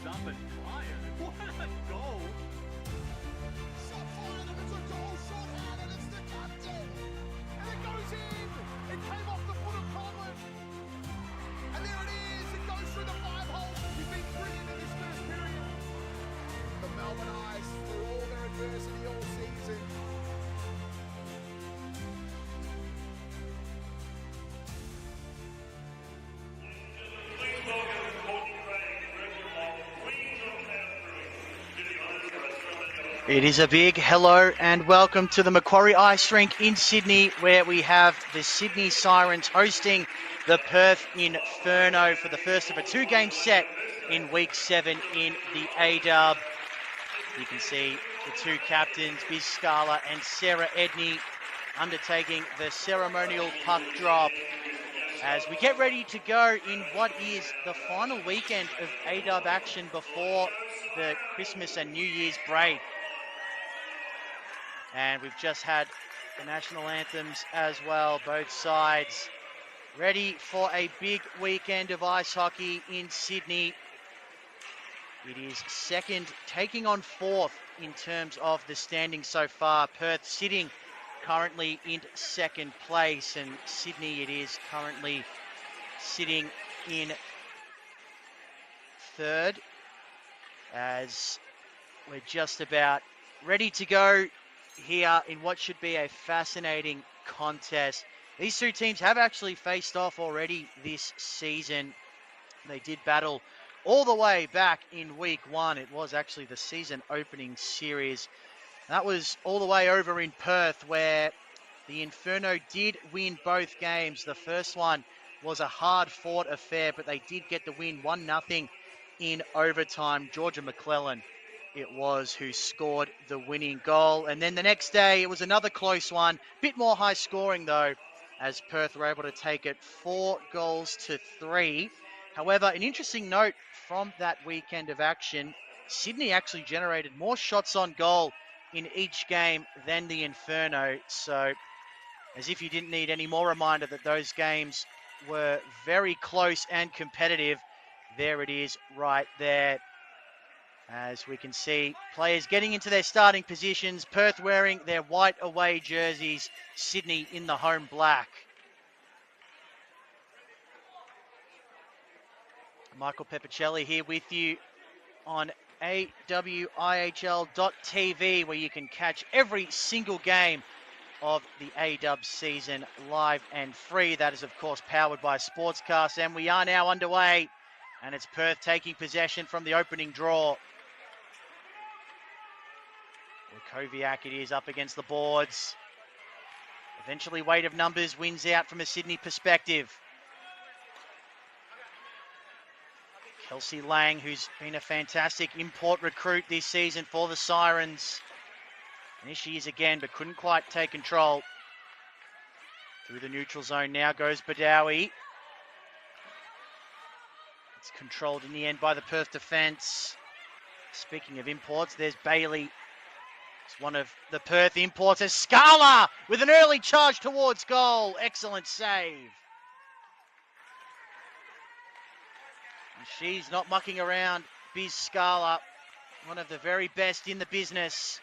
up and fired. What a goal! Shot fired and it's a goal, shorthand, and it's the captain! And it goes in! It came off the foot of Conlon! And there it is! It goes through the 5 holes! He's been brilliant in this first period! The Melbourne Ice, through all their adversity all season, It is a big hello and welcome to the Macquarie Ice Rink in Sydney, where we have the Sydney Sirens hosting the Perth Inferno for the first of a 2-game set in Week 7 in the AWIHL. You can see the two captains, Biz Scala and Sarah Edney, undertaking the ceremonial puck drop as we get ready to go in what is the final weekend of AWIHL action before the Christmas and New Year's break. And we've just had the national anthems as well, both sides ready for a big weekend of ice hockey in Sydney. It is second, taking on fourth in terms of the standings so far. Perth sitting currently in second place, and Sydney it is currently sitting in third, as we're just about ready to go here in what should be a fascinating contest. These two teams have actually faced off already this season. They did battle all the way back in Week 1. It was actually the season opening series. That was all the way over in Perth, where the Inferno did win both games. The first one was a hard-fought affair, but they did get the win 1-0 in overtime. Georgia McClellan it was who scored the winning goal. And then the next day, it was another close one. Bit more high scoring, though, as Perth were able to take it 4-3. However, an interesting note from that weekend of action, Sydney actually generated more shots on goal in each game than the Inferno. So, as if you didn't need any more reminder that those games were very close and competitive, there it is right there. As we can see, players getting into their starting positions, Perth wearing their white away jerseys, Sydney in the home black. Michael Pepicelli here with you on AWIHL.tv, where you can catch every single game of the AWIHL season live and free. That is, of course, powered by Sportscast, and we are now underway, and it's Perth taking possession from the opening draw. Koviak it is up against the boards. Eventually, weight of numbers wins out from a Sydney perspective. Kelsey Lang, who's been a fantastic import recruit this season for the Sirens. And here she is again, but couldn't quite take control. Through the neutral zone now goes Badawi. It's controlled in the end by the Perth defence. Speaking of imports, there's Bailey. It's one of the Perth importers. Scala with an early charge towards goal. Excellent save. And she's not mucking around. Biz Scala, one of the very best in the business.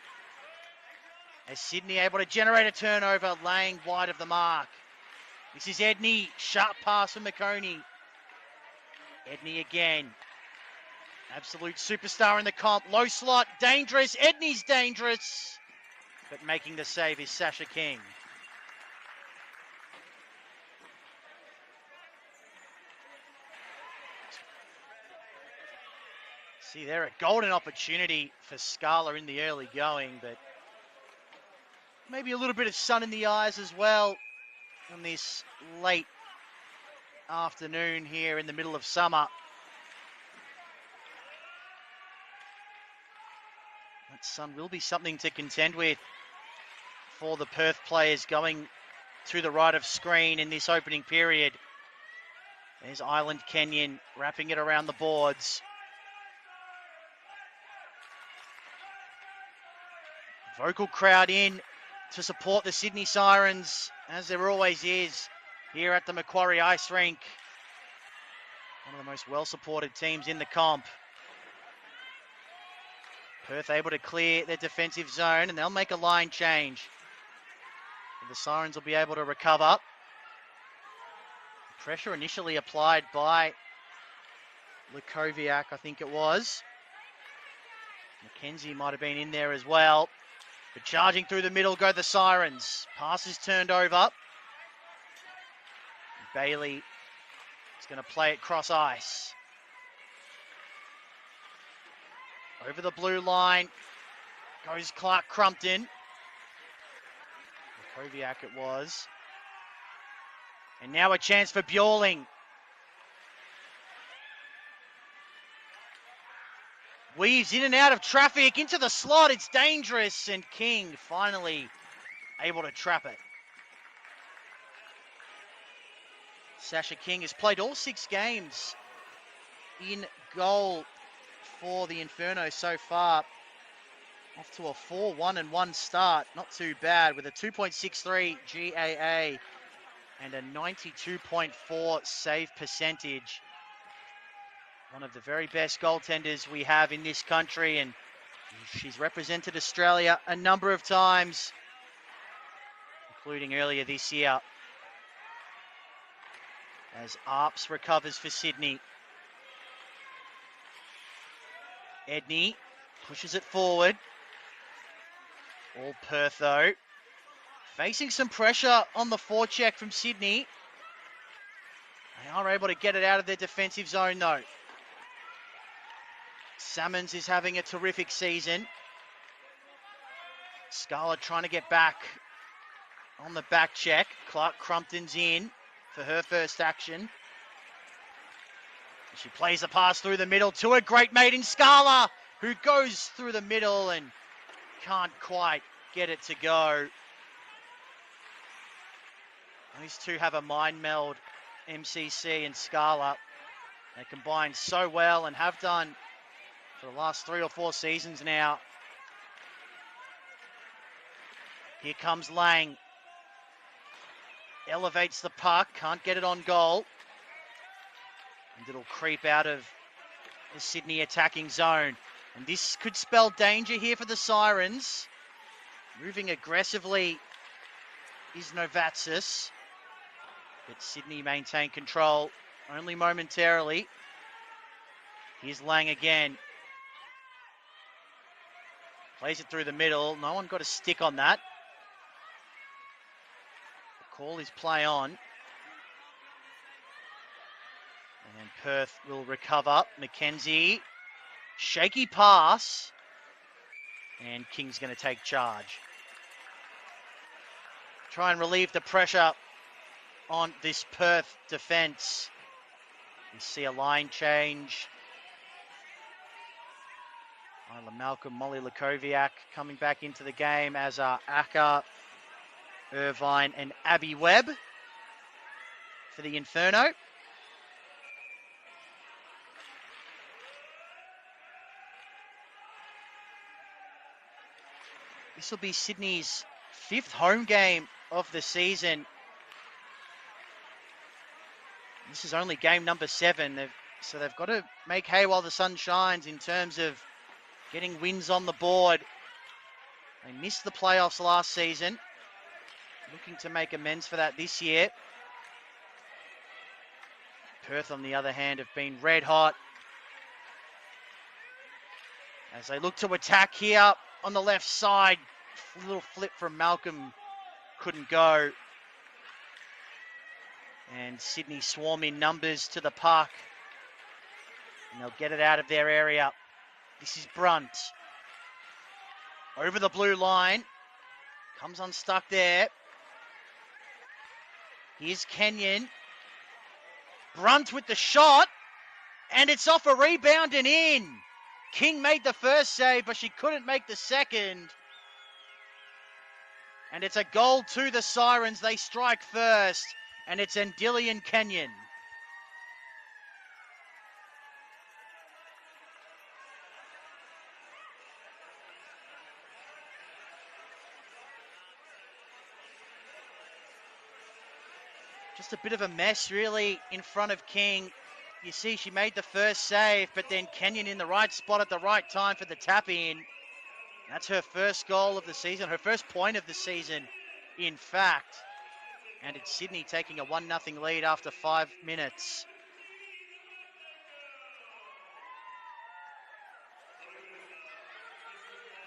As Sydney able to generate a turnover, laying wide of the mark. This is Edney. Sharp pass from McKowen. Edney again. Absolute superstar in the comp. Low slot, dangerous. Edney's dangerous. But making the save is Sasha King. See there, a golden opportunity for Scala in the early going, but maybe a little bit of sun in the eyes as well on this late afternoon here in the middle of summer. That sun will be something to contend with for the Perth players going to the right of screen in this opening period. There's Island Kenyon wrapping it around the boards. Vocal crowd in to support the Sydney Sirens, as there always is here at the Macquarie Ice Rink. One of the most well-supported teams in the comp. Perth able to clear their defensive zone, and they'll make a line change. The Sirens will be able to recover. Pressure initially applied by Lukoviak, I think it was. McKenzie might have been in there as well. But charging through the middle go the Sirens. Pass is turned over. Bailey is going to play it cross ice. Over the blue line goes Clark Crumpton. Lukoviak it was. And now a chance for Bjorling. Weaves in and out of traffic into the slot. It's dangerous. And King finally able to trap it. Sasha King has played all 6 games in goal for the Inferno so far. Off to a 4-1-1 start. Not too bad with a 2.63 GAA and a 92.4 save percentage. One of the very best goaltenders we have in this country, and she's represented Australia a number of times, including earlier this year. As Arps recovers for Sydney. Edney pushes it forward. All Perth though. Facing some pressure on the forecheck from Sydney. They are able to get it out of their defensive zone though. Salmons is having a terrific season. Scarlett trying to get back on the back check. Clark Crumpton's in for her first action. She plays the pass through the middle to a great mate in Scala, who goes through the middle and can't quite get it to go. These two have a mind meld, MCC and Scala. They combine so well and have done for the last 3 or 4 seasons now. Here comes Lang. Elevates the puck, can't get it on goal. And it'll creep out of the Sydney attacking zone. And this could spell danger here for the Sirens. Moving aggressively is Novatsis. But Sydney maintain control only momentarily. Here's Lang again. Plays it through the middle. No one got a stick on that. The call is play on. And Perth will recover. McKenzie. Shaky pass. And King's going to take charge. Try and relieve the pressure on this Perth defence. We see a line change. Isla Malcolm, Molly Lukoviak coming back into the game, as are Acker, Irvine and Abby Webb for the Inferno. This will be Sydney's 5th home game of the season. This is only game number 7. So they've got to make hay while the sun shines in terms of getting wins on the board. They missed the playoffs last season. Looking to make amends for that this year. Perth, on the other hand, have been red hot as they look to attack here on the left side. A little flip from Malcolm, couldn't go. And Sydney swarm in numbers to the puck. And they'll get it out of their area. This is Brunt. Over the blue line. Comes unstuck there. Here's Kenyon. Brunt with the shot. And it's off a rebound and in. King made the first save, but she couldn't make the second. And it's a goal to the Sirens. They strike first. And it's Andillian Kenyon. Just a bit of a mess, really, in front of King. you see she made the first save, but then Kenyon in the right spot at the right time for the tap in. That's her first goal of the season, her first point of the season, in fact. And it's Sydney taking a 1-0 lead after 5 minutes.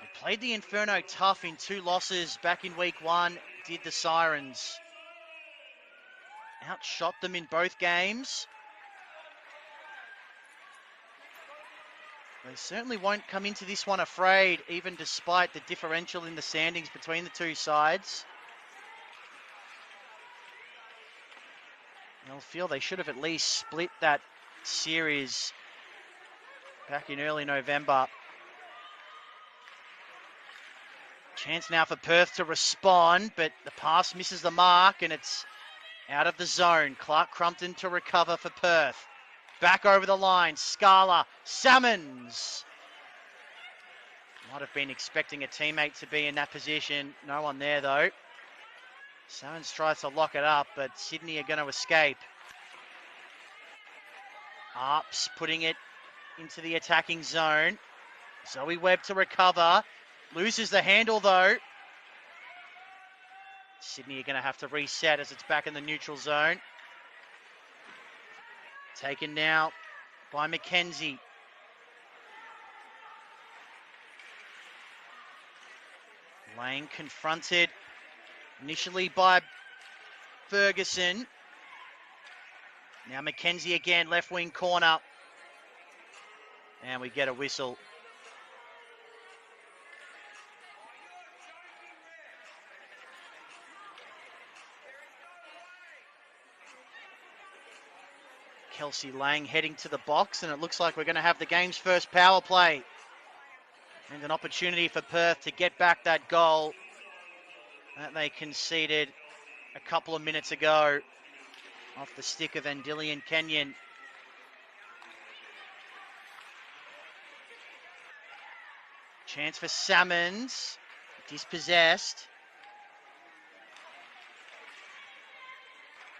They played the Inferno tough in 2 losses back in week 1, did the Sirens. Outshot them in both games. They certainly won't come into this one afraid, even despite the differential in the standings between the two sides. They'll feel they should have at least split that series back in early November. Chance now for Perth to respond, but the pass misses the mark and it's out of the zone. Clark Crumpton to recover for Perth. Back over the line, Scala, Salmons. Might have been expecting a teammate to be in that position. No one there though. Salmons tries to lock it up, but Sydney are going to escape. Arps putting it into the attacking zone. Zoe Webb to recover. Loses the handle though. Sydney are going to have to reset as it's back in the neutral zone. Taken now by McKenzie. Lang confronted initially by Ferguson. Now McKenzie again, left wing corner. And we get a whistle. Kelsey Lang heading to the box, and it looks like we're going to have the game's first power play. And an opportunity for Perth to get back that goal that they conceded a couple of minutes ago off the stick of Andillion Kenyon. Chance for Salmons, dispossessed.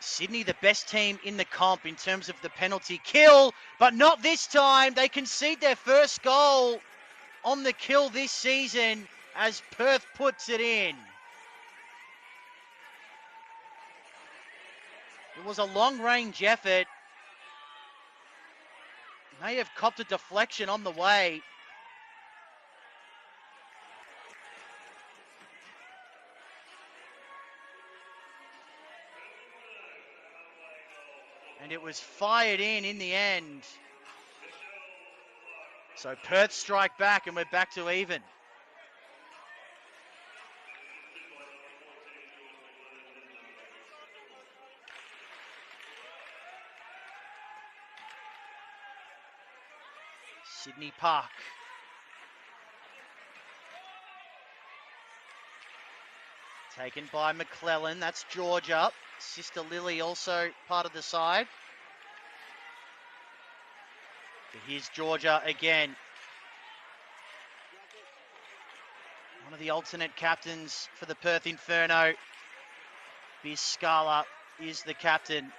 Sydney, the best team in the comp in terms of the penalty kill, but not this time. They concede their first goal on the kill this season as Perth puts it in. It was a long-range effort. May have copped a deflection on the way. And it was fired in the end. So Perth strike back and we're back to even. Sydney Park. Taken by McClellan, that's Georgia. Sister Lily also part of the side. But here's Georgia again. One of the alternate captains for the Perth Inferno. Biz Scala is the captain.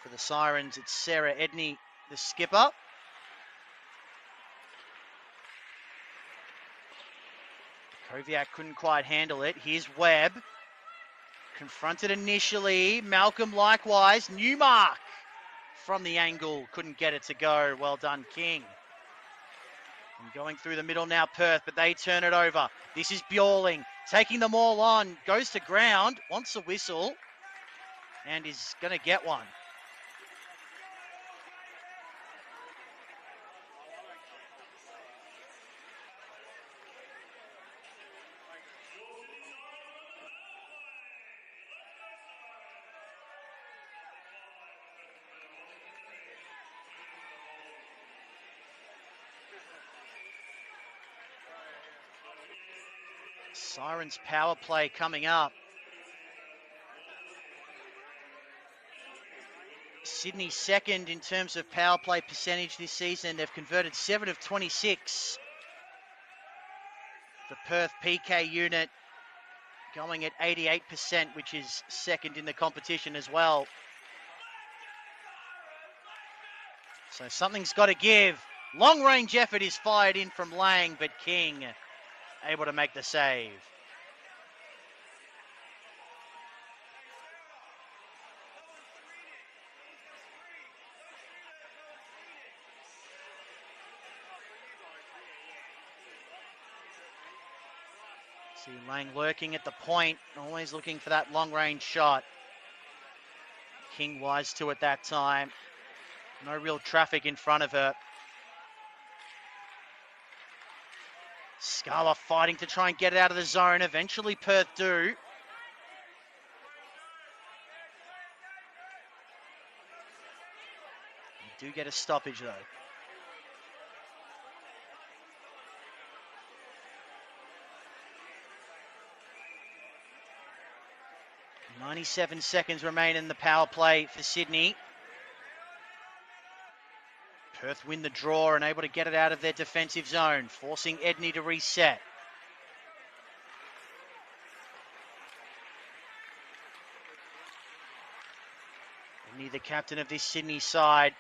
For the Sirens, it's Sarah Edney, the skipper. Koviak couldn't quite handle it. Here's Webb. Confronted initially. Malcolm likewise. Newmark from the angle. Couldn't get it to go. Well done, King. And going through the middle now, Perth, but they turn it over. This is Bjorling. Taking them all on. Goes to ground. Wants a whistle. And is going to get one. Sirens power play coming up. Sydney second in terms of power play percentage this season. They've converted 7 of 26. The Perth PK unit going at 88%, which is second in the competition as well. So something's got to give. Long range effort is fired in from Lang, but King able to make the save. See Lang lurking at the point, always looking for that long range shot. King wise to it that time. No real traffic in front of her. Scala fighting to try and get it out of the zone. Eventually Perth do. You do get a stoppage though. .97 seconds remain in the power play for Sydney. Perth win the draw and able to get it out of their defensive zone, forcing Edney to reset. Edney, the captain of this Sydney side.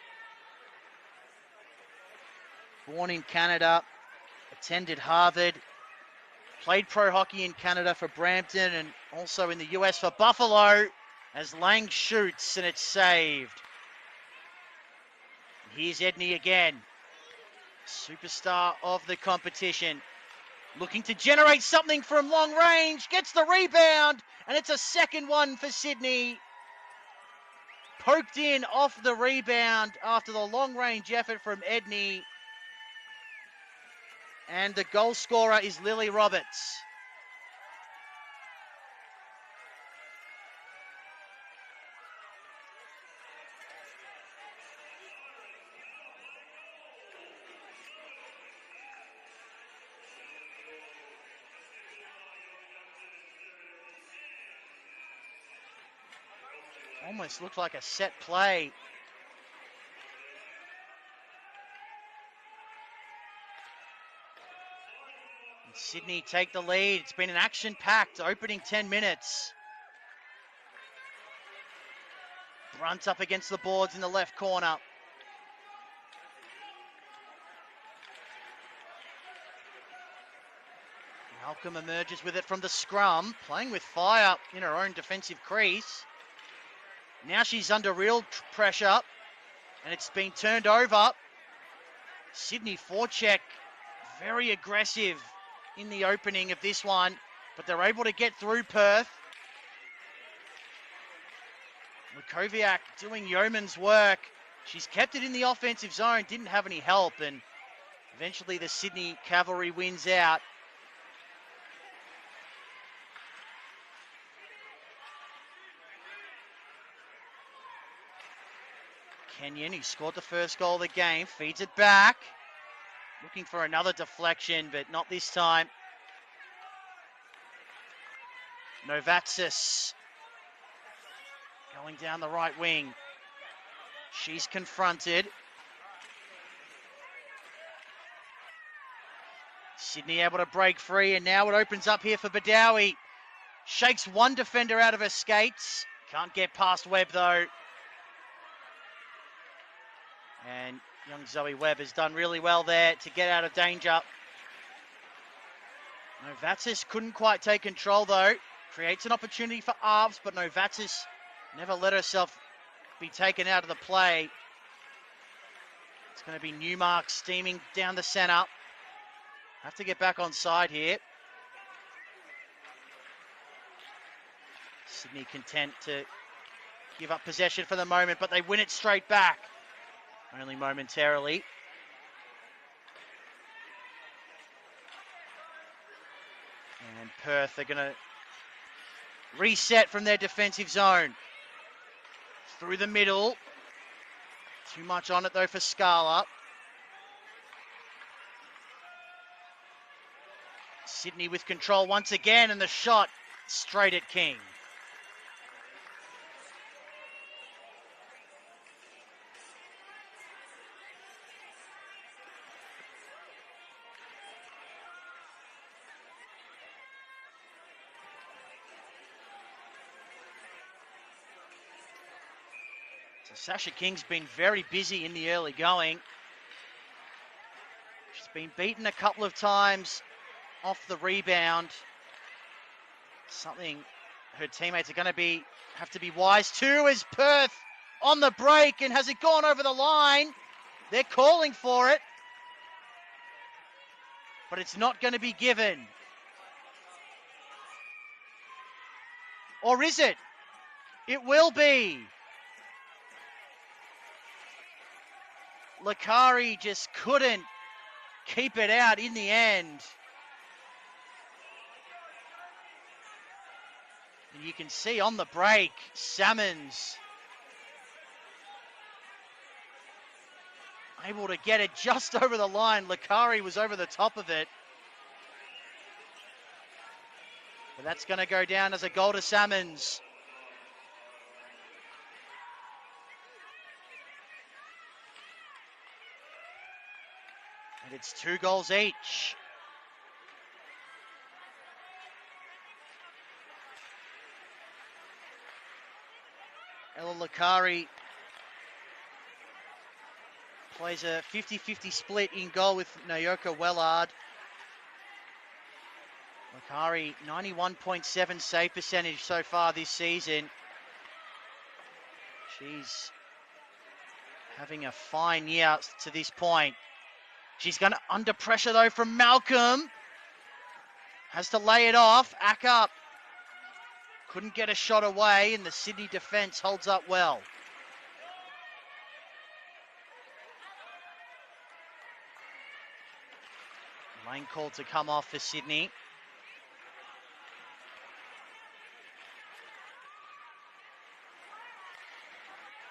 Born in Canada, attended Harvard, played pro hockey in Canada for Brampton and also in the US for Buffalo, as Lang shoots and it's saved. Here's Edney again, superstar of the competition, looking to generate something from long range, gets the rebound, and it's a second one for Sydney. Poked in off the rebound after the long range effort from Edney. And the goal scorer is Lily Roberts. Almost looked like a set play. And Sydney take the lead. It's been an action-packed opening 10 minutes. Brunt up against the boards in the left corner. Malcolm emerges with it from the scrum, playing with fire in her own defensive crease. Now she's under real pressure, and it's been turned over. Sydney forecheck, very aggressive in the opening of this one, but they're able to get through Perth. Lukoviak doing yeoman's work. She's kept it in the offensive zone, didn't have any help, and eventually the Sydney Cavalry wins out. Kenyon, who scored the first goal of the game, feeds it back. Looking for another deflection, but not this time. Novatsis going down the right wing. She's confronted. Sydney able to break free, and now it opens up here for Badawi. Shakes one defender out of her skates. Can't get past Webb, though. And young Zoe Webb has done really well there to get out of danger. Novatsis couldn't quite take control, though. Creates an opportunity for Arves, but Novatsis never let herself be taken out of the play. It's going to be Newmark steaming down the centre. Have to get back on side here. Sydney content to give up possession for the moment, but they win it straight back. Only momentarily. And Perth are going to reset from their defensive zone. Through the middle. Too much on it though for Scala. Sydney with control once again, and the shot straight at King. So Sasha King's been very busy in the early going. She's been beaten a couple of times off the rebound. Something her teammates are going to have to be wise to, as Perth on the break, and has it gone over the line? They're calling for it, but it's not going to be given. Or is it? It will be. Lakari just couldn't keep it out in the end. And you can see on the break, Salmons able to get it just over the line. Lakari was over the top of it. But that's going to go down as a goal to Salmons. And it's 2 goals each. Ella Lakari plays a 50-50 split in goal with Nayoka Wellard. Lakari, 91.7 save percentage so far this season. She's having a fine year to this point. She's going to under pressure though from Malcolm. Has to lay it off. Acker couldn't get a shot away, and the Sydney defence holds up well. Lane called to come off for Sydney.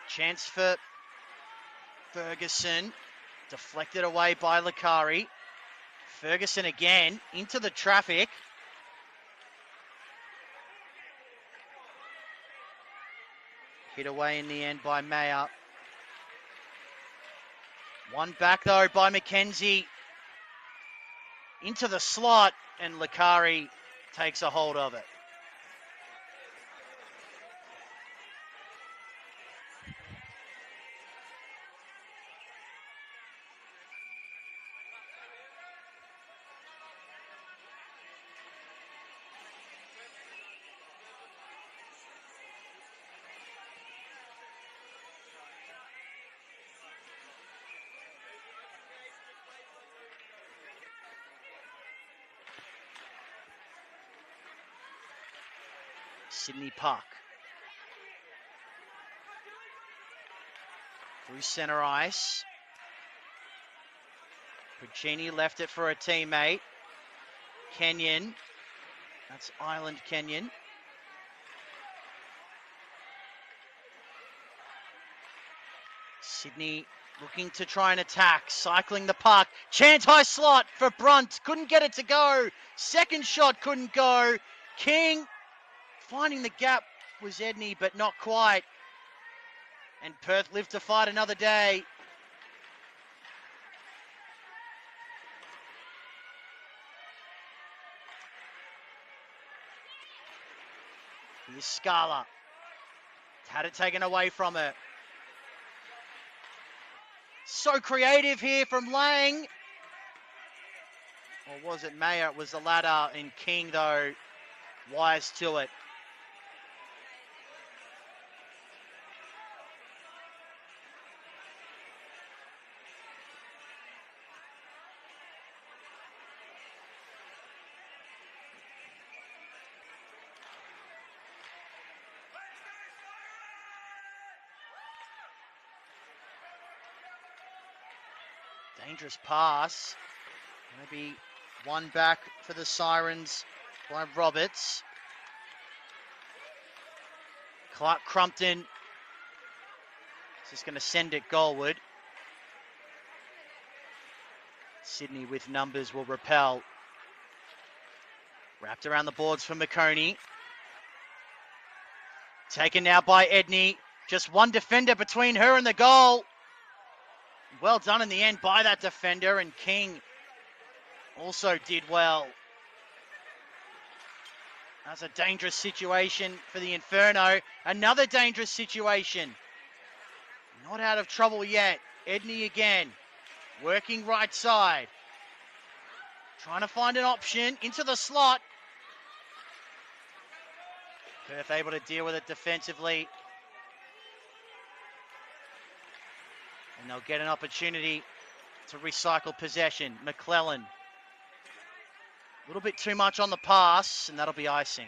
Chance for Ferguson. Deflected away by Lakari. Ferguson again into the traffic. Hit away in the end by Mayer. One back though by McKenzie. Into the slot, and Lakari takes a hold of it. Sydney puck. Through centre ice. Puccini left it for a teammate. Kenyon. That's Island Kenyon. Sydney looking to try and attack. Cycling the puck. Chance high slot for Brunt. Couldn't get it to go. Second shot couldn't go. King finding the gap was Edney, but not quite. And Perth live to fight another day. Here's Scala. Had it taken away from her. So creative here from Lang. Or was it Mayer? It was the latter, and King, though, wise to it. Dangerous pass. Maybe one back for the Sirens by Roberts. Clark Crumpton is just going to send it goalward. Sydney with numbers will repel. Wrapped around the boards for McConey. Taken now by Edney. Just one defender between her and the goal. Well done in the end by that defender, and King also did well. That's a dangerous situation for the Inferno. Another dangerous situation. Not out of trouble yet. Edney again, working right side. Trying to find an option into the slot. Perth able to deal with it defensively. And they'll get an opportunity to recycle possession. McClellan. A little bit too much on the pass, and that'll be icing.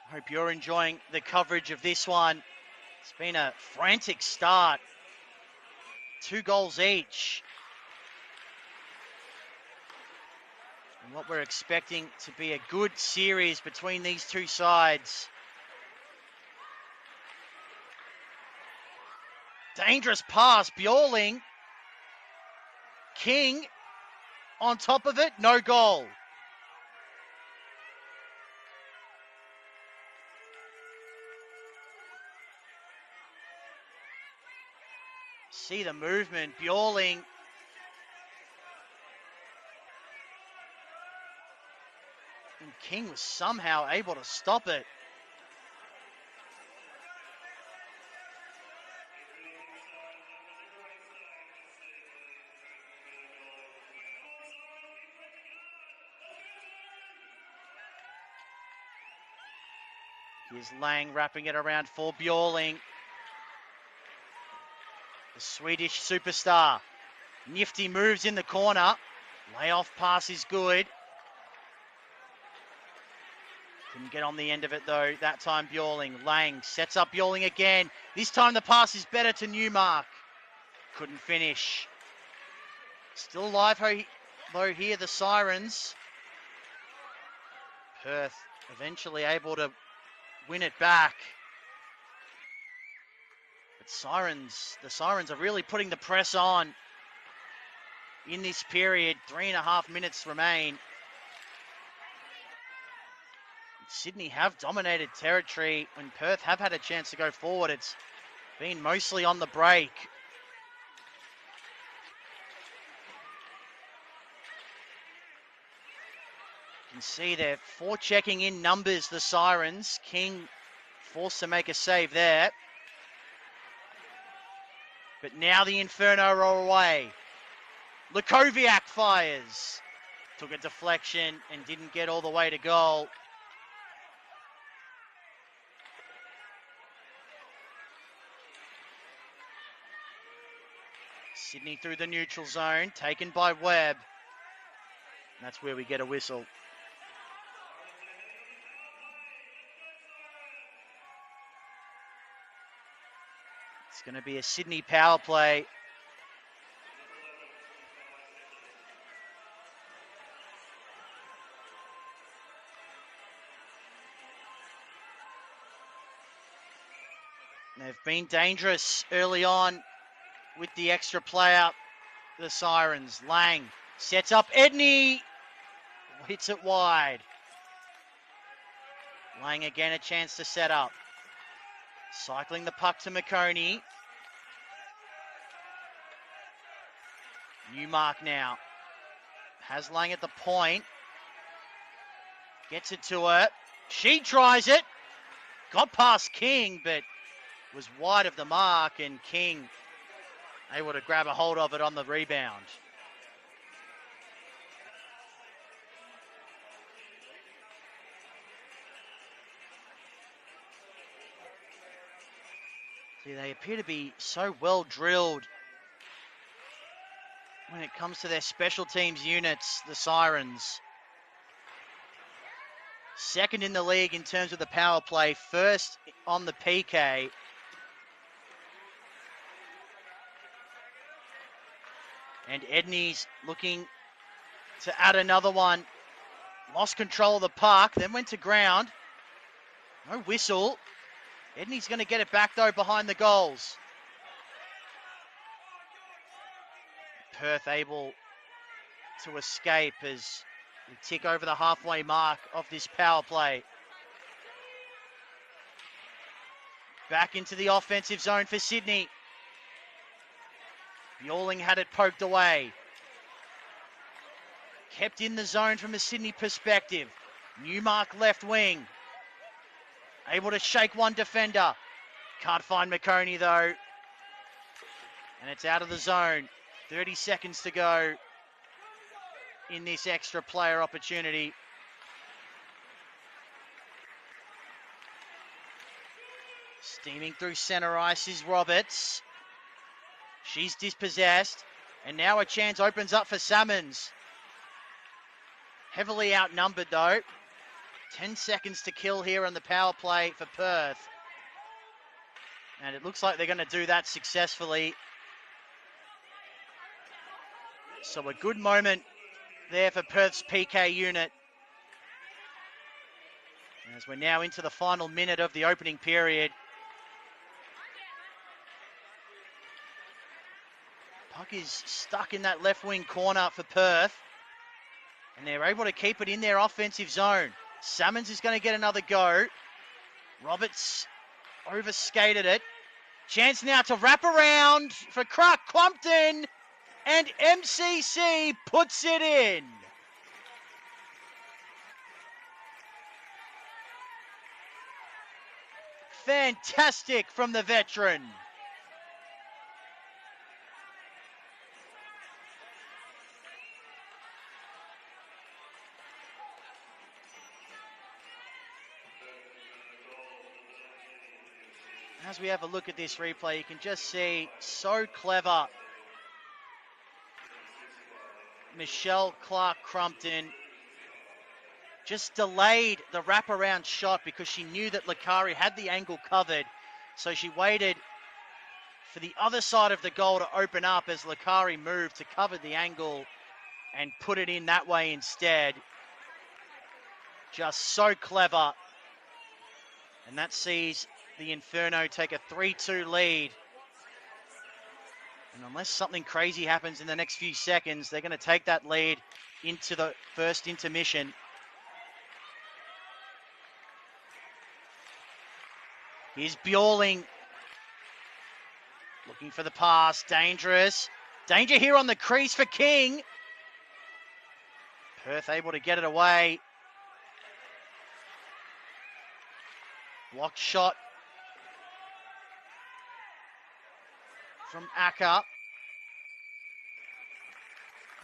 Hope you're enjoying the coverage of this one. It's been a frantic start. 2 goals each. And what we're expecting to be a good series between these two sides. Dangerous pass, Bjorling. King on top of it, no goal. See the movement, Bjorling. And King was somehow able to stop it. Here's Lang wrapping it around for Bjorling. The Swedish superstar. Nifty moves in the corner. Layoff pass is good. Couldn't get on the end of it though. That time Bjorling. Lang sets up Bjorling again. This time the pass is better to Newmark. Couldn't finish. Still alive though here, the Sirens. Perth eventually able to win it back. The Sirens are really putting the press on in this period. 3.5 minutes remain. Sydney have dominated territory. When Perth have had a chance to go forward, it's been mostly on the break. You can see they're forechecking in numbers, the Sirens. King forced to make a save there. But now the Inferno are away. Lukoviak fires. Took a deflection and didn't get all the way to goal. Sydney through the neutral zone, taken by Webb. And that's where we get a whistle. It's going to be a Sydney power play. They've been dangerous early on with the extra player, the Sirens. Lang sets up Edney. Hits it wide. Lang again a chance to set up. Cycling the puck to McKowen. Newmark now. Has Lang at the point. Gets it to her. She tries it. Got past King, but was wide of the mark, and King able to grab a hold of it on the rebound. See, they appear to be so well drilled when it comes to their special teams units, the Sirens. Second in the league in terms of the power play, first on the PK. And Edney's looking to add another one. Lost control of the puck, then went to ground. No whistle. Edney's going to get it back, though, behind the goals. Perth able to escape as we tick over the halfway mark of this power play. Back into the offensive zone for Sydney. Bjorling had it poked away. Kept in the zone from a Sydney perspective. Newmark left wing. Able to shake one defender. Can't find McKowen though. And it's out of the zone. 30 seconds to go in this extra player opportunity. Steaming through centre ice is Roberts. She's dispossessed. And now a chance opens up for Salmons. Heavily outnumbered though. 10 seconds to kill here on the power play for Perth. And it looks like they're going to do that successfully. So a good moment there for Perth's PK unit. As we're now into the final minute of the opening period. Puck is stuck in that left wing corner for Perth. And they're able to keep it in their offensive zone. Salmons is going to get another go. Roberts overskated it. Chance now to wrap around for Clumpton. And MCC puts it in. Fantastic from the veteran. As we have a look at this replay, you can just see so clever. Michelle Clark-Crumpton just delayed the wraparound shot because she knew that Lakari had the angle covered. So she waited for the other side of the goal to open up as Lakari moved to cover the angle and put it in that way instead. Just so clever. And that sees the Inferno take a 3-2 lead. And unless something crazy happens in the next few seconds, they're going to take that lead into the first intermission. Here's Bjorling. Looking for the pass. Dangerous. Danger here on the crease for King. Perth able to get it away. Blocked shot from Acker.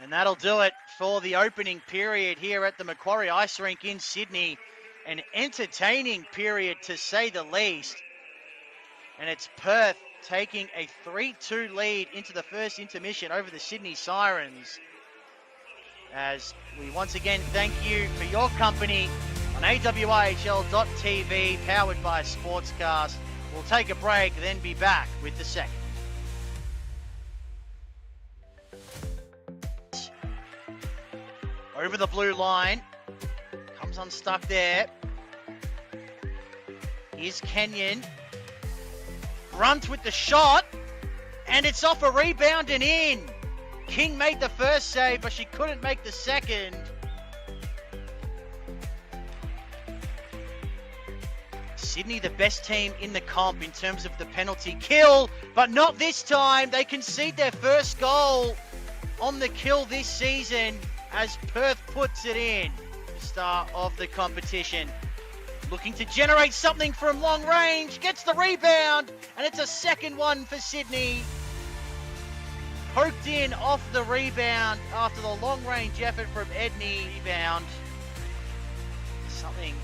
And that'll do it for the opening period here at the Macquarie Ice Rink in Sydney. An entertaining period to say the least. And it's Perth taking a 3-2 lead into the first intermission over the Sydney Sirens. As we once again thank you for your company on AWIHL.tv, powered by Sportscast. We'll take a break, then be back with the second. Over the blue line. Comes unstuck there. Here's Kenyon. Brunt with the shot. And it's off a rebound and in. King made the first save, but she couldn't make the second. Sydney, the best team in the comp in terms of the penalty kill, but not this time. They concede their first goal on the kill this season as Perth puts it in. The star of the competition. Looking to generate something from long range. Gets the rebound, and it's a second one for Sydney. Poked in off the rebound after the long range effort from Edney. Rebound. Something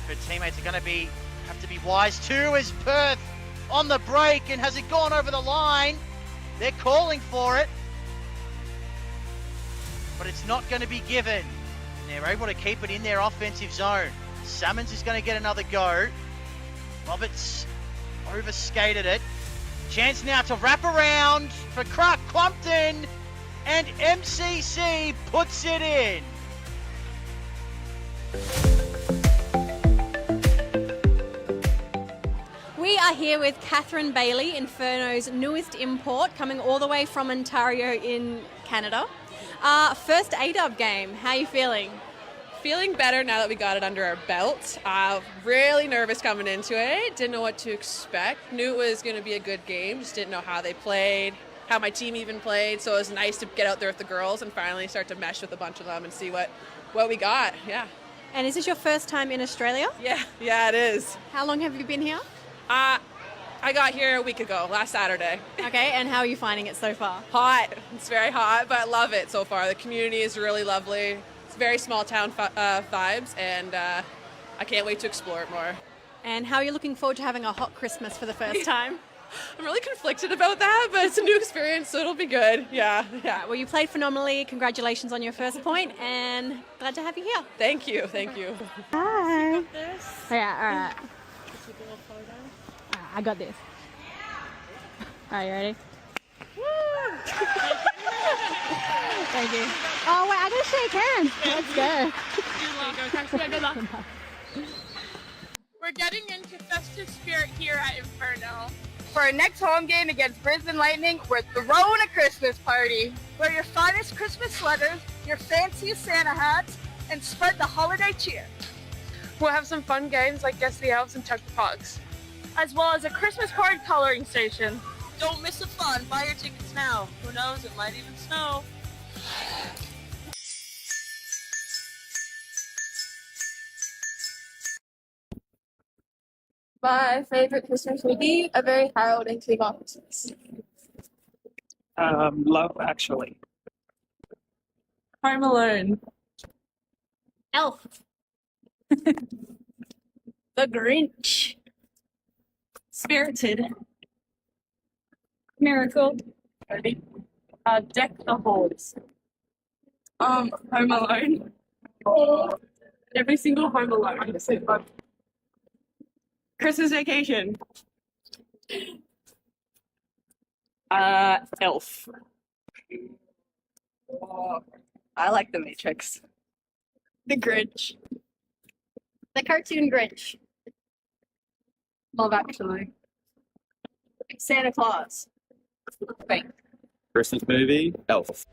her teammates are going to have to be wise to as Perth on the break. And has it gone over the line? They're calling for it, but it's not going to be given. And they're able to keep it in their offensive zone. Salmons is going to get another go. Roberts overskated it. Chance now to wrap around for Clumpton, and MCC puts it in. We are here with Catherine Bailey, Inferno's newest import, coming all the way from Ontario in Canada. First AW game, how are you feeling? Feeling better now that we got it under our belt. Really nervous coming into it. Didn't know what to expect. Knew it was going to be a good game. Just didn't know how they played. how my team even played. So it was nice to get out there with the girls and finally start to mesh with a bunch of them and see what we got. Yeah. And is this your first time in Australia? Yeah, it is. How long have you been here? I got here a week ago, last Saturday. Okay, and how are you finding it so far? Hot. It's very hot, but I love it so far. The community is really lovely. It's very small town vibes, and I can't wait to explore it more. And how are you looking forward to having a hot Christmas for the first time? I'm really conflicted about that, but it's a new experience, so it'll be good. Yeah. Well, you played phenomenally. Congratulations on your first point, and glad to have you here. Thank you. Hi. Yeah, all right. I got this. All right, you ready? Thank you. Oh, wait, I gotta shake hands. Let's go. We're getting into festive spirit here at Inferno. For our next home game against Brisbane Lightning, we're throwing a Christmas party. Wear your finest Christmas sweaters, your fanciest Santa hats, and spread the holiday cheer. We'll have some fun games like Guess the Elves and Chuck the Pugs, as well as a Christmas card coloring station. Don't miss the fun. Buy your tickets now. Who knows, it might even snow. My favorite Christmas movie, A Very Harold and Kumar Christmas. Love Actually. Home Alone. Elf. The Grinch. Spirited. Miracle. Deck the Halls. Home Alone. Every single Home Alone. Christmas Vacation. Elf. I like The Matrix. The Grinch. The cartoon Grinch. Love Actually. Santa Claus. Fake. Christmas movie, Elf.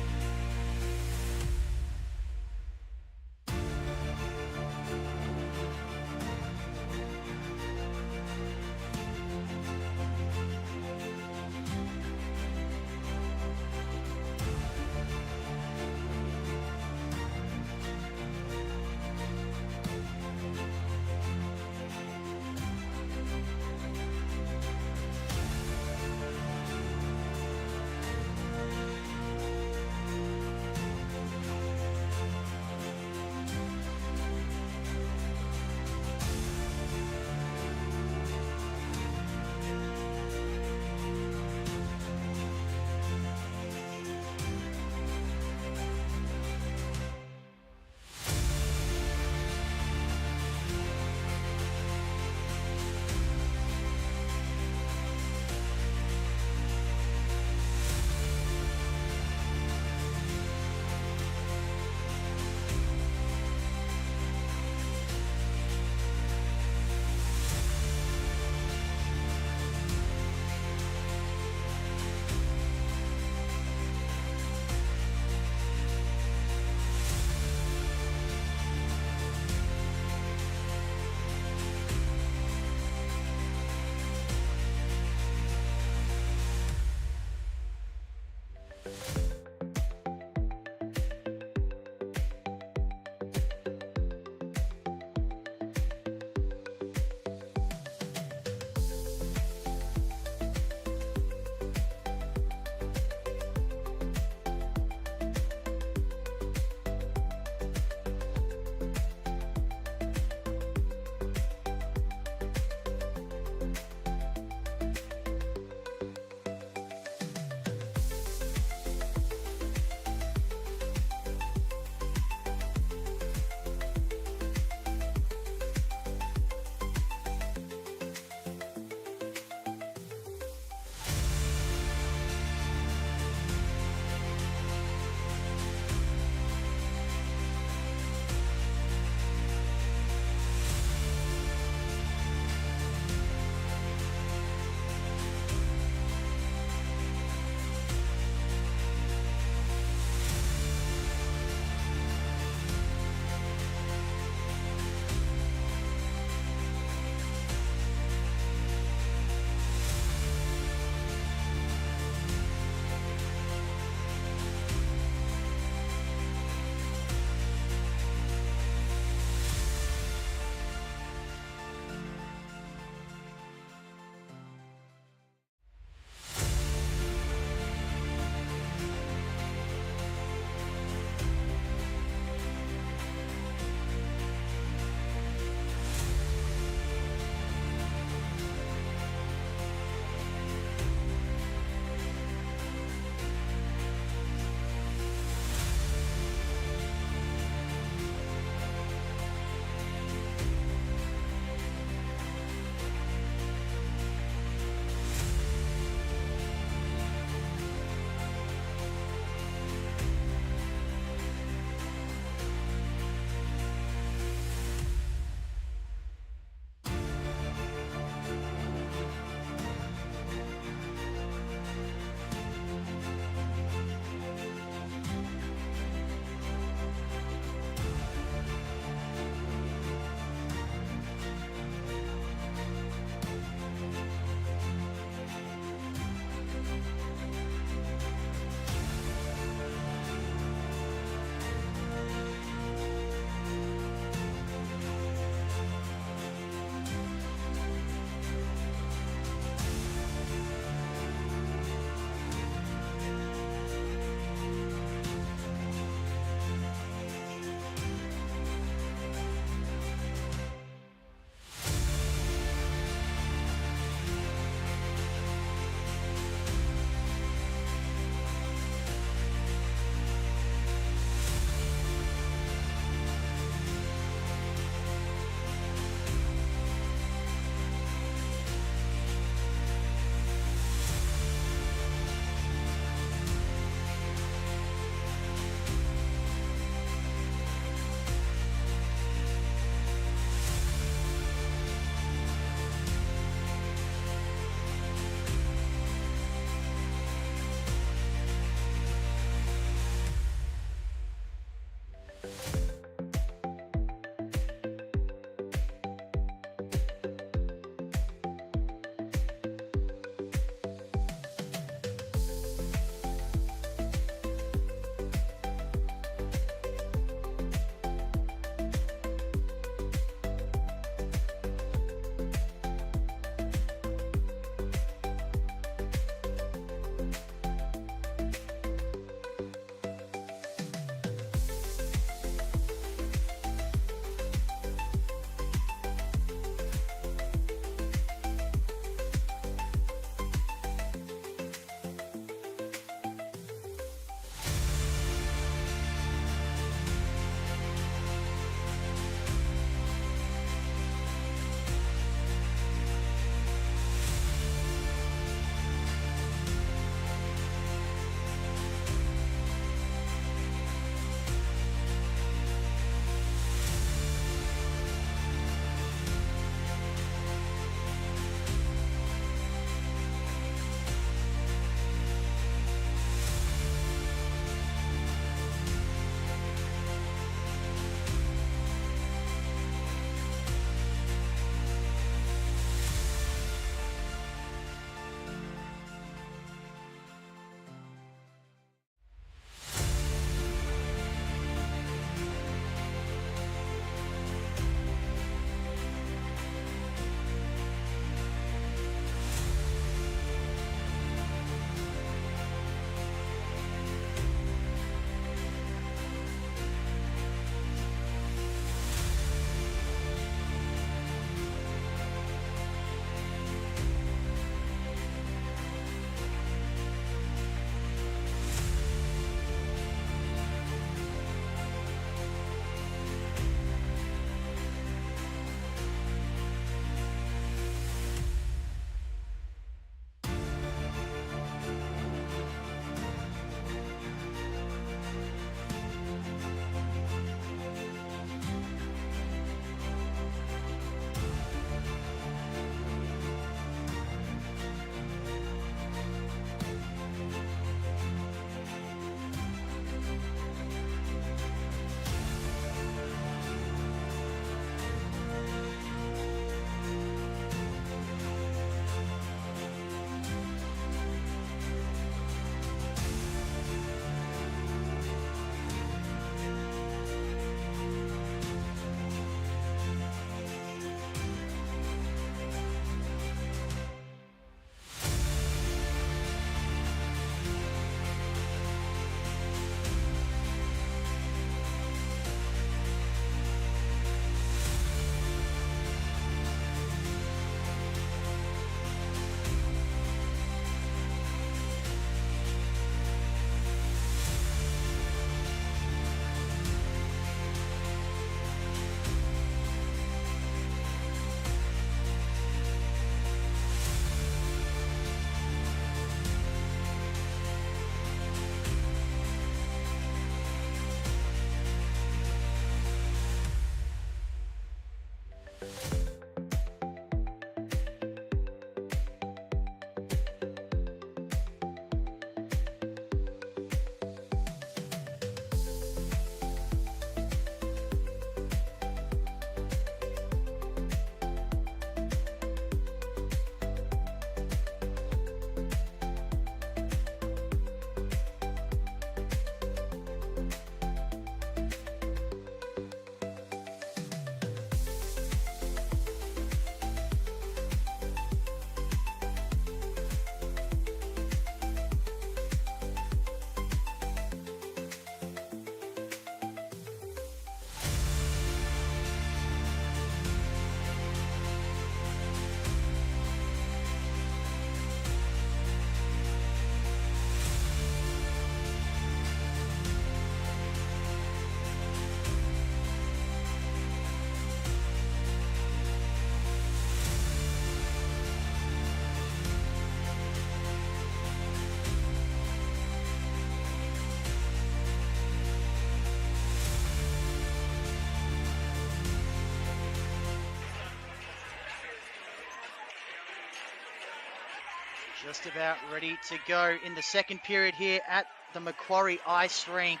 Just about ready to go in the second period here at the Macquarie Ice Rink.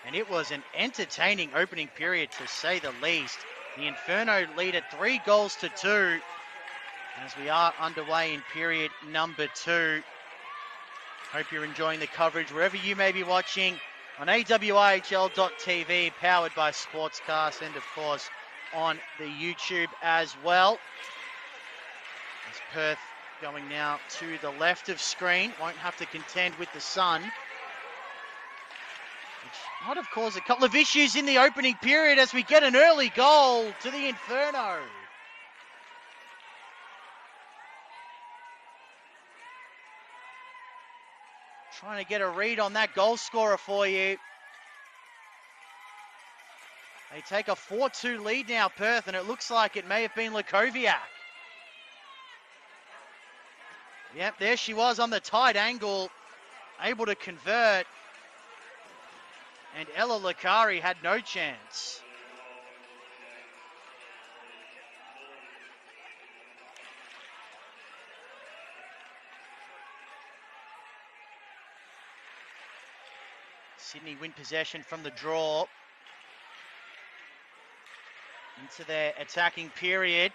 And it was an entertaining opening period, to say the least. The Inferno lead at 3-2 as we are underway in period number 2. Hope you're enjoying the coverage wherever you may be watching on AWIHL.tv, powered by Sportscast, and of course on the YouTube as well. As Perth going now to the left of screen, won't have to contend with the sun, which might have caused a couple of issues in the opening period as we get an early goal to the Inferno. Trying to get a read on that goal scorer for you. They take a 4-2 lead now, Perth, and it looks like it may have been Lakoviak. Yep, there she was on the tight angle, able to convert. And Ella Lakari had no chance. Sydney win possession from the draw. Into their attacking period.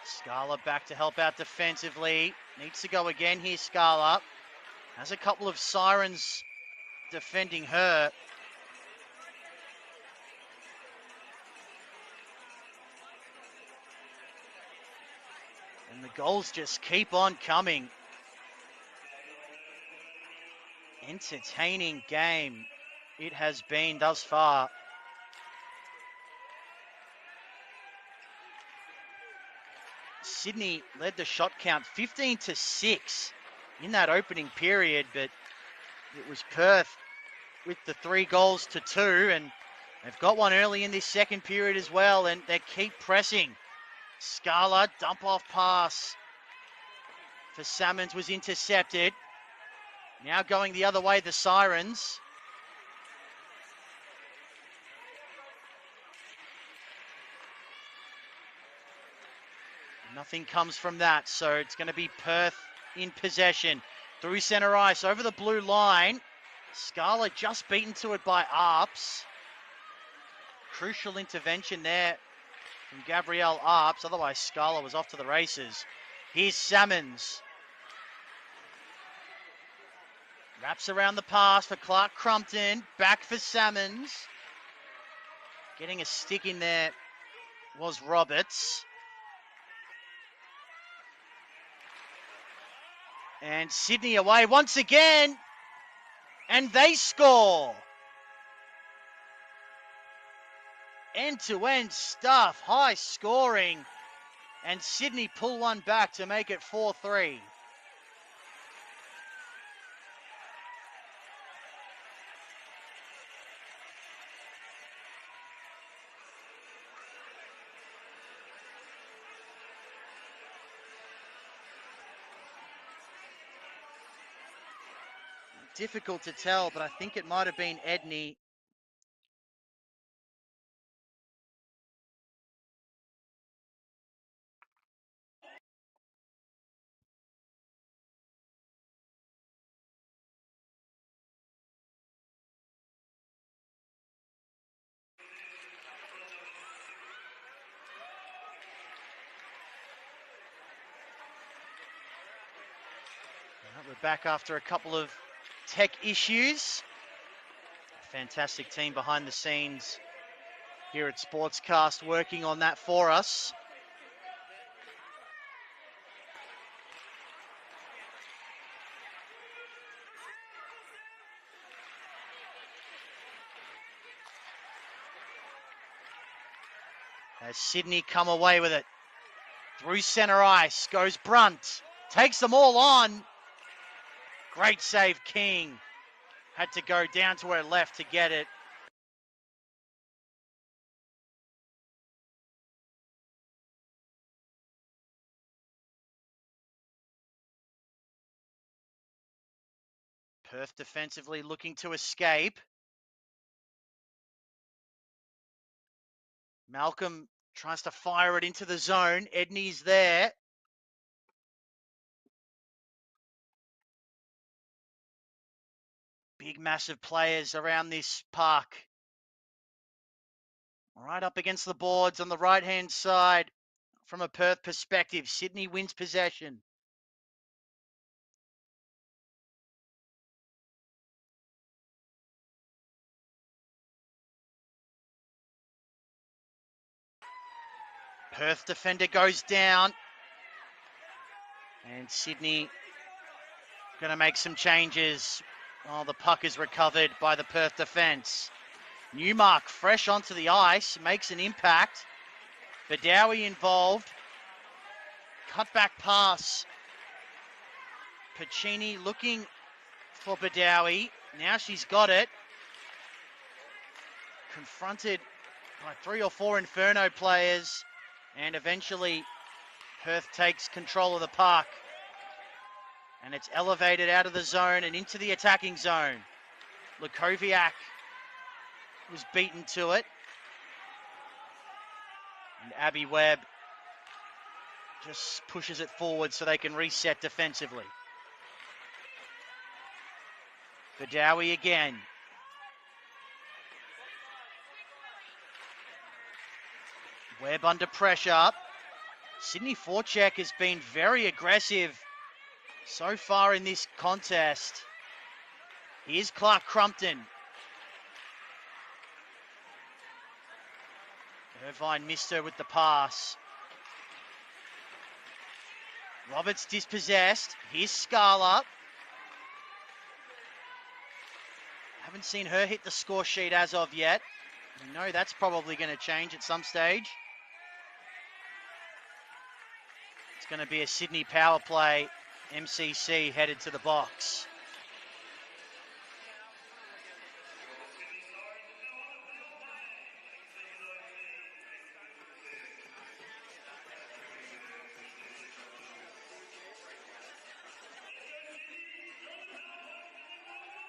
Scala back to help out defensively. Needs to go again here, Scala. Has a couple of sirens defending her. And the goals just keep on coming. Entertaining game it has been thus far. Sydney led the shot count 15-6 in that opening period, but it was Perth with the 3-2, and they've got one early in this second period as well, and they keep pressing. Scala, dump off pass for Salmons was intercepted. Now going the other way, the Sirens. Nothing comes from that, so it's going to be Perth in possession. Through centre ice, over the blue line. Scala just beaten to it by Arps. Crucial intervention there from Gabrielle Arps, otherwise Scala was off to the races. Here's Salmons. Wraps around the pass for Clark Crumpton. Back for Salmons. Getting a stick in there was Roberts. And Sydney away once again. And they score. End-to-end stuff. High scoring. And Sydney pull one back to make it 4-3. Difficult to tell, but I think it might have been Edney. We're back after a couple of tech issues. Fantastic team behind the scenes here at Sportscast working on that for us. As Sydney come away with it. Through centre ice goes Brunt. Takes them all on. Great save, King. Had to go down to her left to get it. Perth defensively looking to escape. Malcolm Tries to fire it into the zone. Edney's there. Big, massive players around this park. Right up against the boards on the right-hand side. From a Perth perspective, Sydney wins possession. Perth defender goes down. And Sydney going to make some changes. Oh, the puck is recovered by the Perth defence. Newmark fresh onto the ice, makes an impact. Badawi involved. Cut back pass. Pacini looking for Badawi. Now she's got it. Confronted by 3 or 4 Inferno players. And eventually Perth takes control of the puck. And it's elevated out of the zone and into the attacking zone. Lukoviak was beaten to it. And Abby Webb just pushes it forward so they can reset defensively. Badawi again. Webb under pressure. Sydney forecheck has been very aggressive so far in this contest. Here's Clark Crumpton. Irvine missed her with the pass. Roberts dispossessed. Here's Scala. Haven't seen her hit the score sheet as of yet. We know that's probably going to change at some stage. It's going to be a Sydney power play. MCC headed to the box.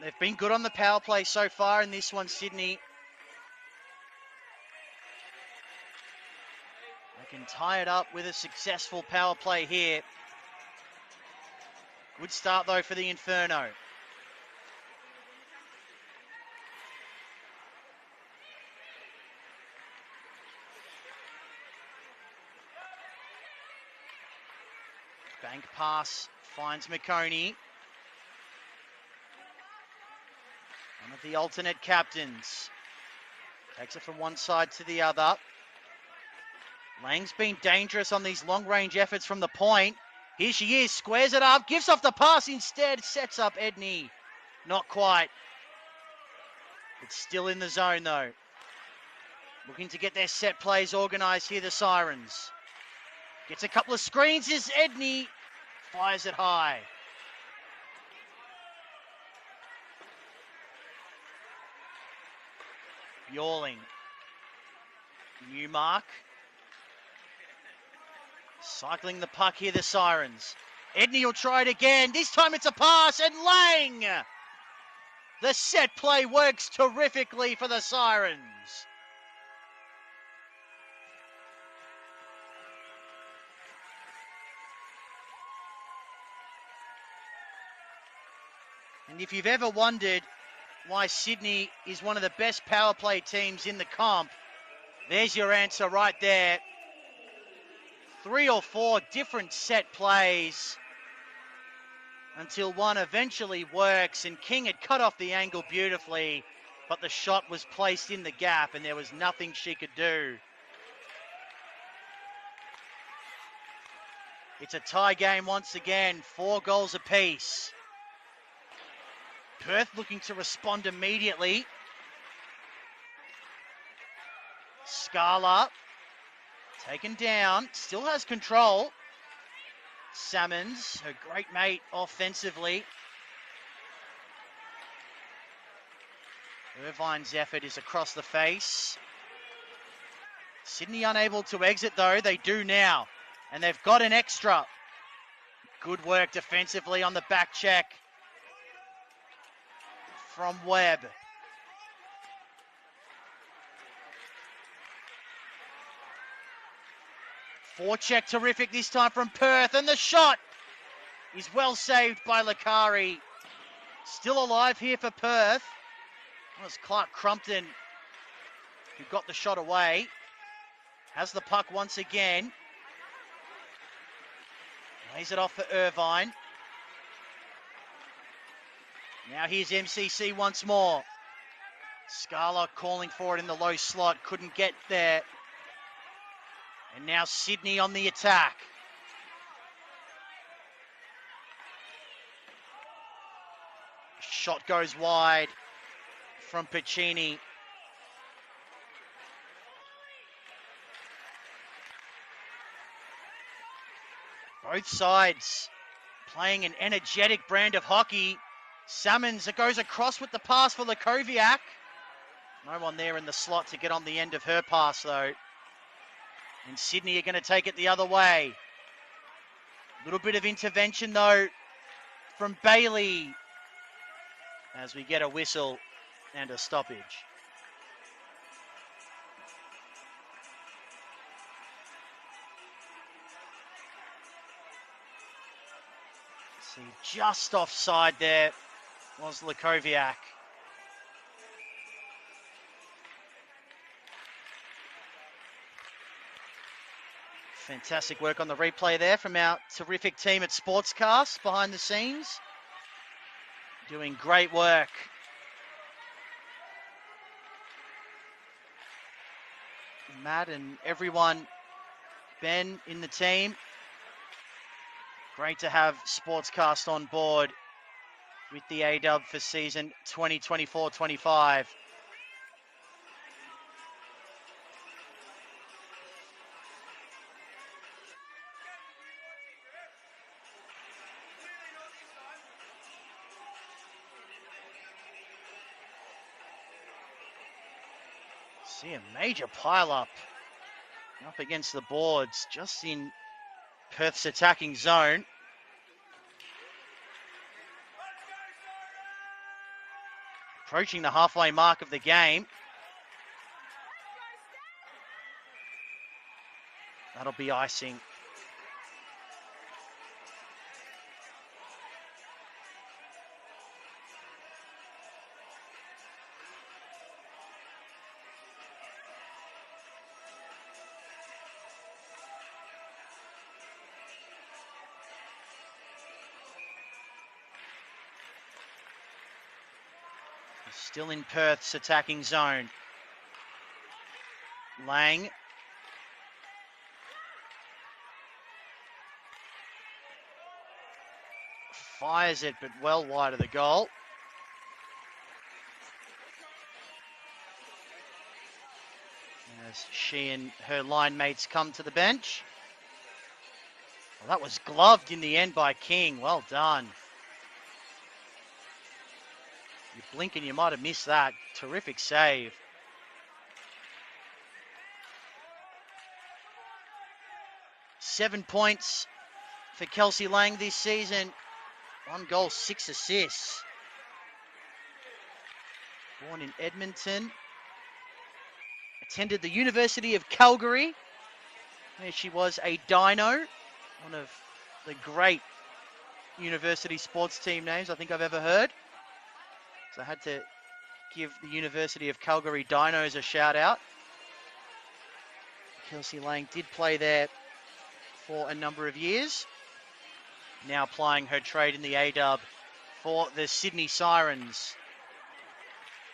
They've been good on the power play so far in this one, Sydney. They can tie it up with a successful power play here. Good start, though, for the Inferno. Bank pass finds McKoney. One of the alternate captains. Takes it from one side to the other. Lang's been dangerous on these long-range efforts from the point. Here she is, squares it up, gives off the pass instead, sets up Edney. Not quite. It's still in the zone though. Looking to get their set plays organised here, the Sirens. Gets a couple of screens as Edney fires it high. Yawling. Newmark. Cycling the puck here, the Sirens. Edney will try it again. This time it's a pass, and Lang! The set play works terrifically for the Sirens. And if you've ever wondered why Sydney is one of the best power play teams in the comp, there's your answer right there. 3 or 4 different set plays until one eventually works, and King had cut off the angle beautifully, but the shot was placed in the gap and there was nothing she could do. It's a tie game once again, 4 goals apiece. Perth looking to respond immediately. Scala taken down, still has control. Salmons, her great mate offensively. Irvine's effort is across the face. Sydney unable to exit though, they do now. And they've got an extra. Good work defensively on the back check from Webb. Forecheck terrific this time from Perth, and the shot is well saved by Lakari. Still alive here for Perth. That was Clark Crumpton who got the shot away. Has the puck once again. Lays it off for Irvine. Now here's MCC once more. Scala calling for it in the low slot. Couldn't get there. And now Sydney on the attack. Shot goes wide from Piccini. Both sides playing an energetic brand of hockey. Salmons, it goes across with the pass for Lakoviak. No one there in the slot to get on the end of her pass, though. And Sydney are going to take it the other way. A little bit of intervention, though, from Bailey as we get a whistle and a stoppage. See, just offside there was Lakoviak. Fantastic work on the replay there from our terrific team at Sportscast behind the scenes. Doing great work. Matt and everyone, Ben in the team. Great to have Sportscast on board with the AW for season 2024-25. See a major pile up against the boards, just in Perth's attacking zone. Approaching the halfway mark of the game. That'll be icing. Still in Perth's attacking zone. Lang. Fires it, but well wide of the goal. As she and her line mates come to the bench. Well, that was gloved in the end by King. Well done. You blink and you might have missed that. Terrific save. Seven points for Kelsey Lang this season. 1 goal, 6 assists. Born in Edmonton. Attended the University of Calgary, where she was a dino. One of the great university sports team names I think I've ever heard. So I had to give the University of Calgary Dinos a shout out. Kelsey Lang did play there for a number of years. Now plying her trade in the AW for the Sydney Sirens.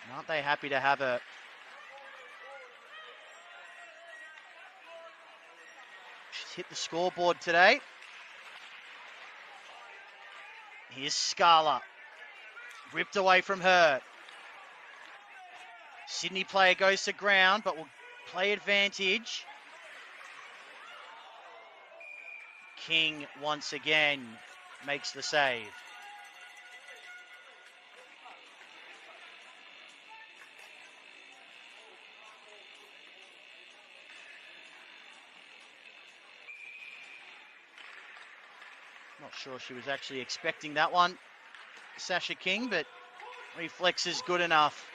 And aren't they happy to have her? She's hit the scoreboard today. Here's Scala. Ripped away from her. Sydney player goes to ground, but will play advantage. King once again makes the save. Not sure she was actually expecting that one, Sasha King, but reflex is good enough.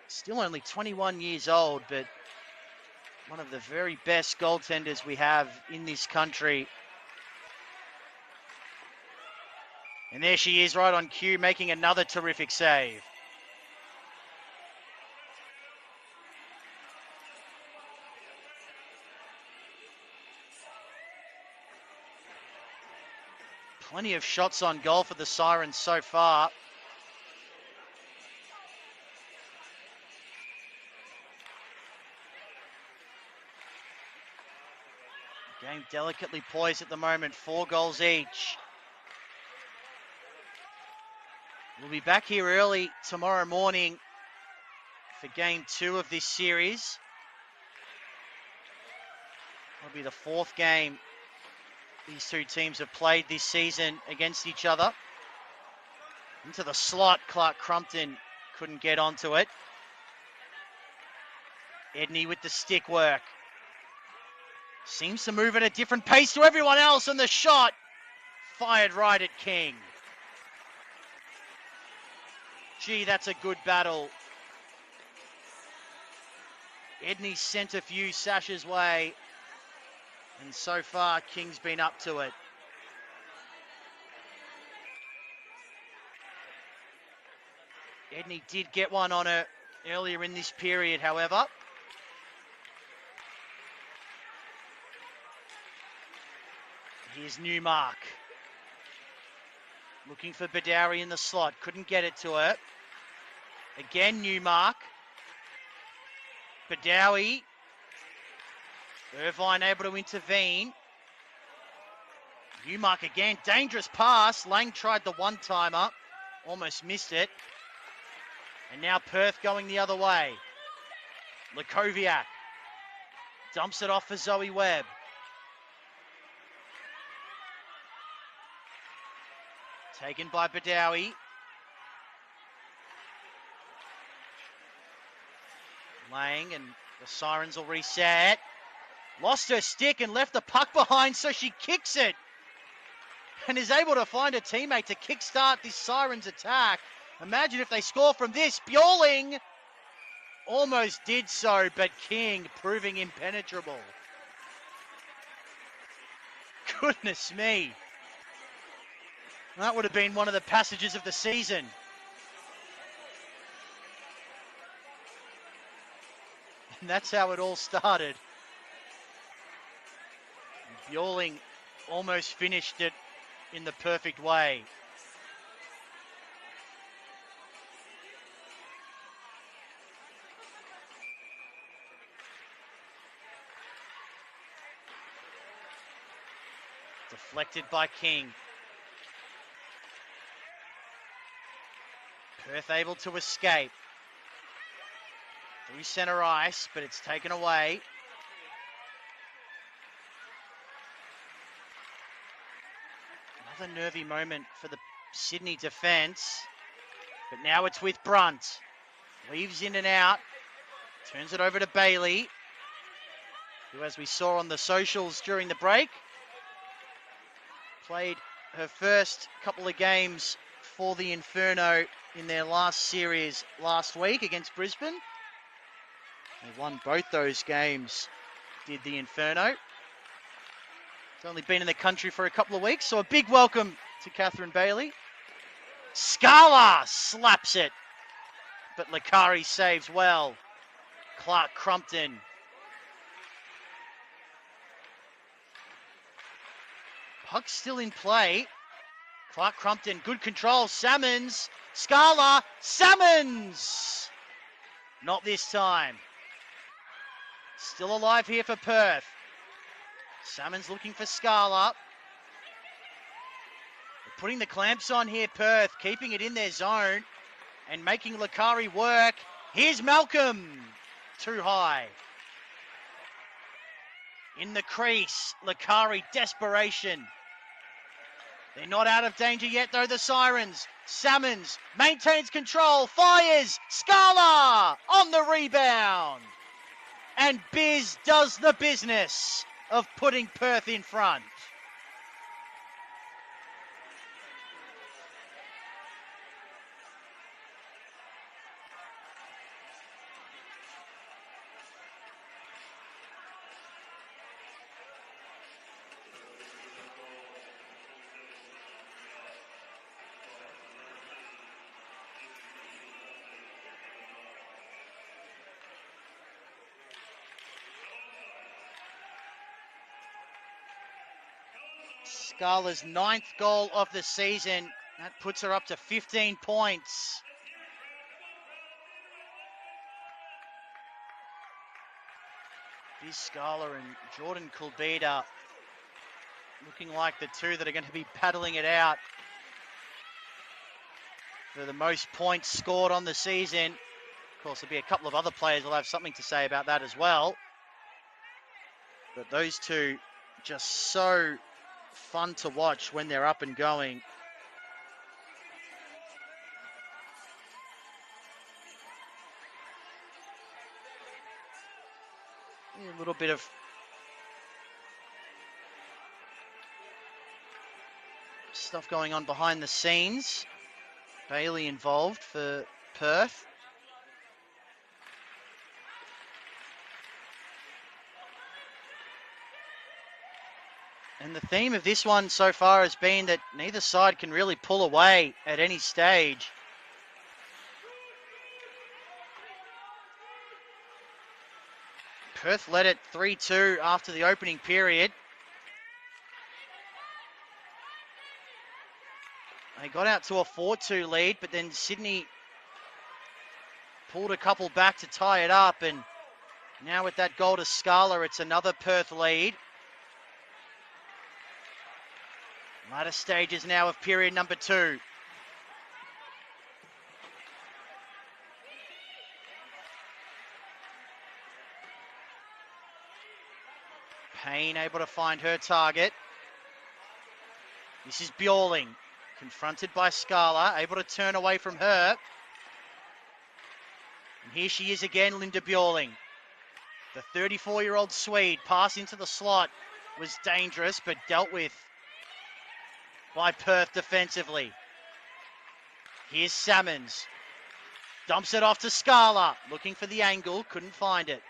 Still only 21 years old, but one of the very best goaltenders we have in this country. And there she is right on cue, making another terrific save. Plenty of shots on goal for the Sirens so far. Game delicately poised at the moment, 4 goals each. We'll be back here early tomorrow morning for game 2 of this series. It'll be the 4th game these two teams have played this season against each other. Into the slot, Clark Crumpton couldn't get onto it. Edney with the stick work. Seems to move at a different pace to everyone else, and the shot fired right at King. Gee, that's a good battle. Edney sent a few Sasha's way, and so far King's been up to it. Edney did get one on her earlier in this period, however. Here's Newmark. Looking for Badawi in the slot. Couldn't get it to her. Again, Newmark. Badawi. Irvine able to intervene. Newmark again. Dangerous pass. Lang tried the one-timer. Almost missed it. And now Perth going the other way. Lakoviak. Dumps it off for Zoe Webb. Taken by Badawi. Lang, and the Sirens will reset. Lost her stick and left the puck behind, so she kicks it. And is able to find a teammate to kickstart this Sirens attack. Imagine if they score from this. Bjorling almost did so, but King proving impenetrable. Goodness me. That would have been one of the passages of the season. And that's how it all started. Bjorling almost finished it in the perfect way. Deflected by King. Perth able to escape. Through centre ice, but it's taken away. Another nervy moment for the Sydney defence. But now it's with Brunt. Weaves in and out. Turns it over to Bailey, who, as we saw on the socials during the break, played her first couple of games for the Inferno in their last series last week against Brisbane. They won both those games, did the Inferno. It's only been in the country for a couple of weeks, so a big welcome to Catherine Bailey. Scala slaps it, but Lakari saves well. Clark Crumpton. Puck still in play. Clark Crumpton, good control. Salmons, Scala, Salmons! Not this time. Still alive here for Perth. Salmons looking for Scala. They're putting the clamps on here, Perth, keeping it in their zone and making Lakari work. Here's Malcolm. Too high. In the crease, Lakari, desperation. They're not out of danger yet, though, the Sirens. Salmons maintains control, fires, Scala on the rebound. And Biz does the business of putting Perth in front. Scala's 9th goal of the season. That puts her up to 15 points. Biz Scala and Jordan Kulbida looking like the two that are going to be battling it out for the most points scored on the season. Of course, there'll be a couple of other players who'll have something to say about that as well. But those two just so fun to watch when they're up and going. A little bit of stuff going on behind the scenes. Bailey involved for Perth. And the theme of this one so far has been that neither side can really pull away at any stage. Perth led it 3-2 after the opening period. They got out to a 4-2 lead, but then Sydney pulled a couple back to tie it up. And now with that goal to Scala, it's another Perth lead. Latter stages now of period number 2. Payne able to find her target. This is Bjorling, confronted by Scala, able to turn away from her. And here she is again, Linda Bjorling. The 34-year-old Swede pass into the slot was dangerous, but dealt with by Perth defensively. Here's Salmons. Dumps it off to Scala, looking for the angle, couldn't find it.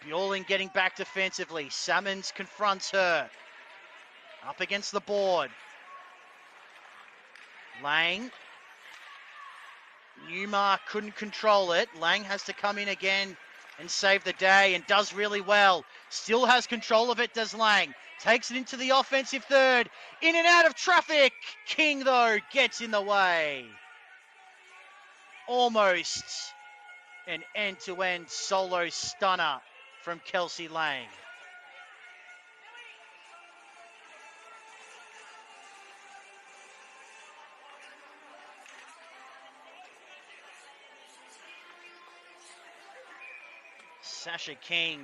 Bjorling getting back defensively. Salmons confronts her. Up against the board. Lang. Newmark couldn't control it. Lang has to come in again and save the day, and does really well. Still has control of it, does Lang. Takes it into the offensive third. In and out of traffic. King, though, gets in the way. Almost an end-to-end solo stunner from Kelsey Lang. Sasha King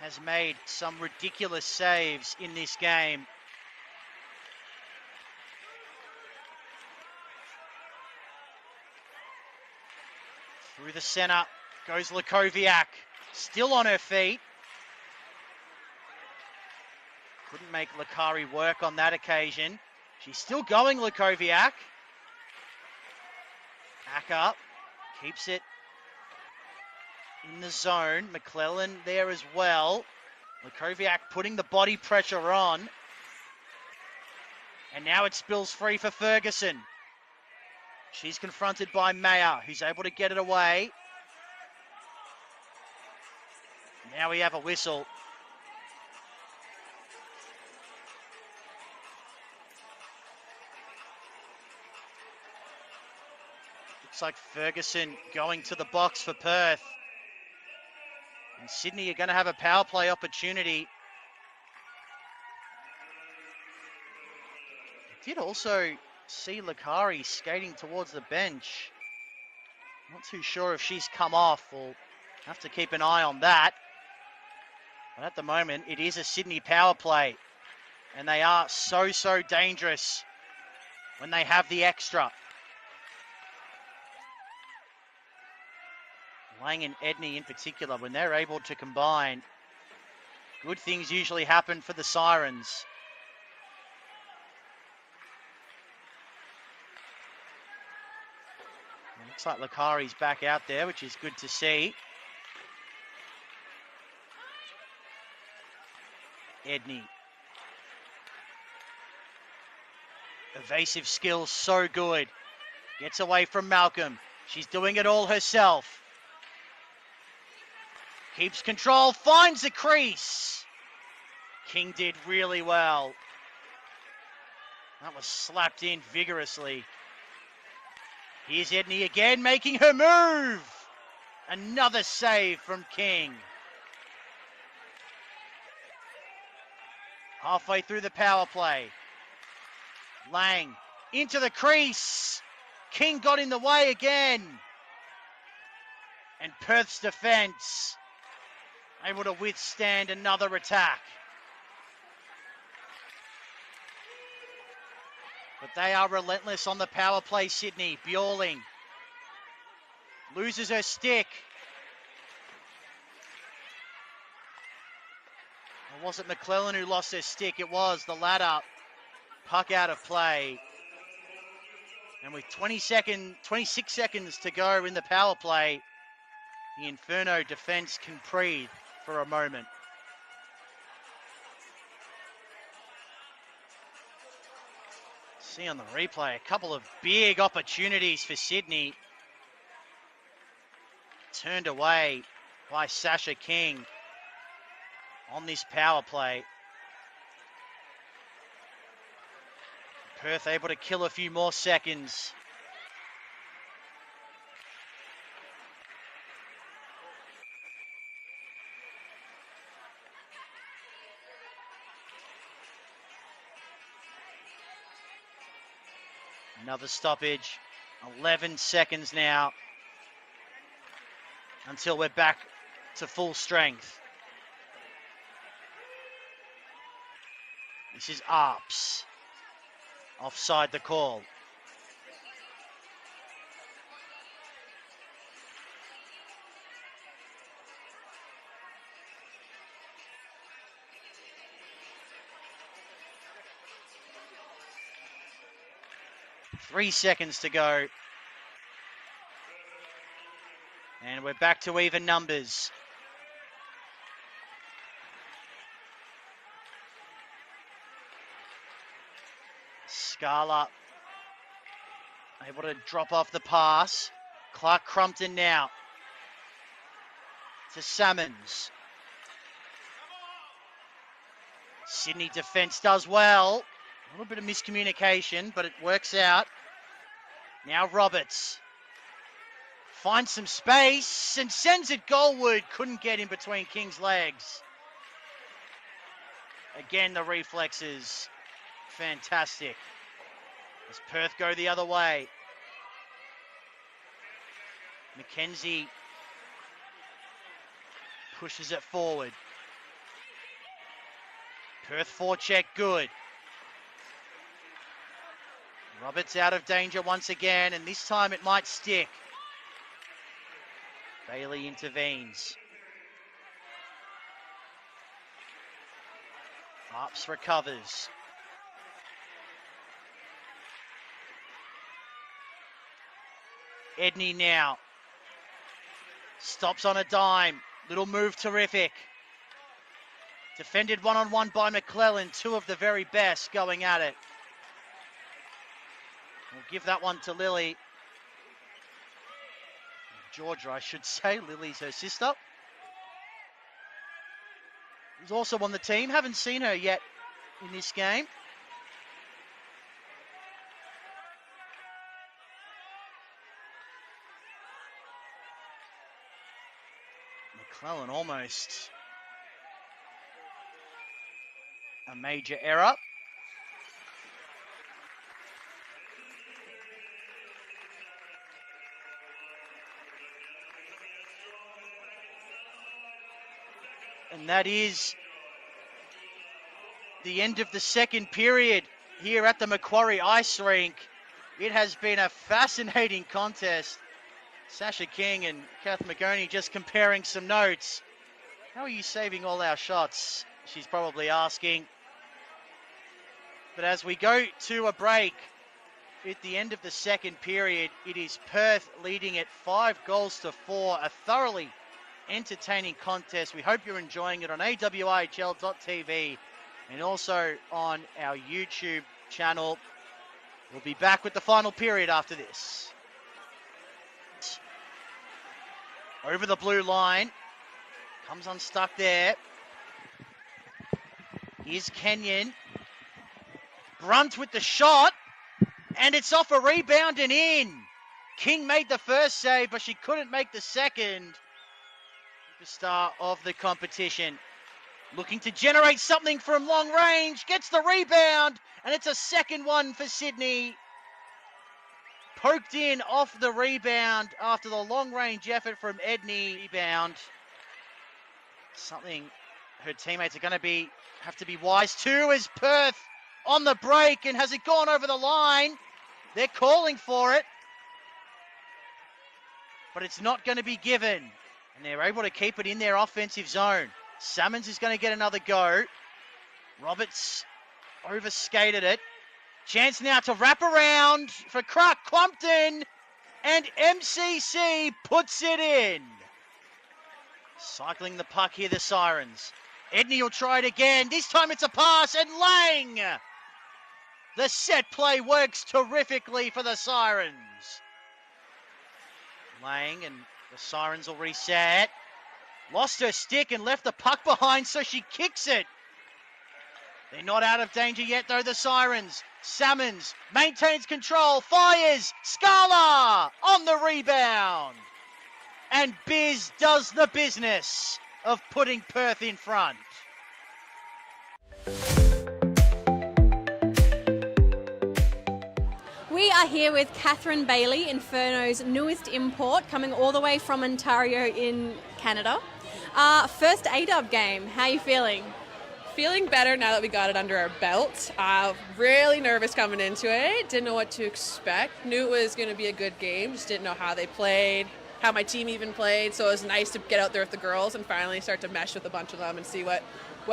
has made some ridiculous saves in this game. Through the center goes Lakoviak, still on her feet. Couldn't make Lakari work on that occasion. She's still going, Lakoviak. Back up, keeps it in the zone. McClellan there as well. Lakoviak putting the body pressure on. And now it spills free for Ferguson. She's confronted by Mayer, who's able to get it away. Now we have a whistle. Looks like Ferguson going to the box for Perth. And Sydney are going to have a power play opportunity. I did also see Lakari skating towards the bench. Not too sure if she's come off. We'll have to keep an eye on that. But at the moment, it is a Sydney power play. And they are so dangerous when they have the extra. Lang and Edney in particular, when they're able to combine, good things usually happen for the Sirens. Looks like Lakari's back out there, which is good to see. Edney. Evasive skills, so good. Gets away from Malcolm. She's doing it all herself. Keeps control, finds the crease. King did really well. That was slapped in vigorously. Here's Edney again, making her move. Another save from King. Halfway through the power play. Lang into the crease. King got in the way again. And Perth's defence able to withstand another attack. But they are relentless on the power play, Sydney. Bjorling loses her stick. Or was it McClellan who lost her stick? It was the latter. Puck out of play. And with 26 seconds to go in the power play, the Inferno defence can breathe for a moment. See on the replay, a couple of big opportunities for Sydney. Turned away by Sasha King on this power play. Perth able to kill a few more seconds. Another stoppage. 11 seconds now until we're back to full strength. This is Arps. Offside the call. Three seconds to go. And we're back to even numbers. Scala able to drop off the pass. Clark Crumpton now to Salmons. Sydney defence does well. A little bit of miscommunication, but it works out. Now Roberts finds some space and sends it goalward. Couldn't get in between King's legs. Again, the reflexes, fantastic. As Perth go the other way. McKenzie pushes it forward. Perth forecheck good. Roberts out of danger once again, and this time it might stick. Bailey intervenes. Arps recovers. Edney now. Stops on a dime. Little move, terrific. Defended one-on-one by McClellan. Two of the very best going at it. We'll give that one to Lily. Georgia, I should say. Lily's her sister. Who's also on the team. Haven't seen her yet in this game. McClellan almost a major error. And that is the end of the second period here at the Macquarie Ice Rink. It has been a fascinating contest. Sasha King and Kath McGoney just comparing some notes. How are you saving all our shots? She's probably asking. But as we go to a break at the end of the second period, it is Perth leading at 5-4. A thoroughly entertaining contest. We hope you're enjoying it on AWIHL.tv and also on our YouTube channel. We'll be back with the final period after this. Over the blue line. Comes unstuck there. Here's Kenyon. Brunt with the shot, and it's off a rebound and in. King made the first save, but she couldn't make the second. Superstar of the competition. Looking to generate something from long range, gets the rebound, and it's a second one for Sydney. Poked in off the rebound after the long range effort from Edney. Rebound. Something her teammates are going to have to be wise to as Perth on the break, and has it gone over the line? They're calling for it, but it's not going to be given, and they're able to keep it in their offensive zone. Salmons is going to get another go. Roberts overskated it. Chance now to wrap around for Crumpton, and MCC puts it in. Cycling the puck here, the Sirens. Edney will try it again. This time it's a pass, and Lang! The set play works terrifically for the Sirens. Lang, and the Sirens will reset. Lost her stick and left the puck behind, so she kicks it. They're not out of danger yet, though, the Sirens. Salmons maintains control, fires, Scala on the rebound. And Biz does the business of putting Perth in front. We are here with Catherine Bailey, Inferno's newest import, coming all the way from Ontario in Canada. First AW game, how are you feeling? Feeling better now that we got it under our belt. Really nervous coming into it. Didn't know what to expect. Knew it was going to be a good game. Just didn't know how they played, how my team even played. So it was nice to get out there with the girls and finally start to mesh with a bunch of them and see what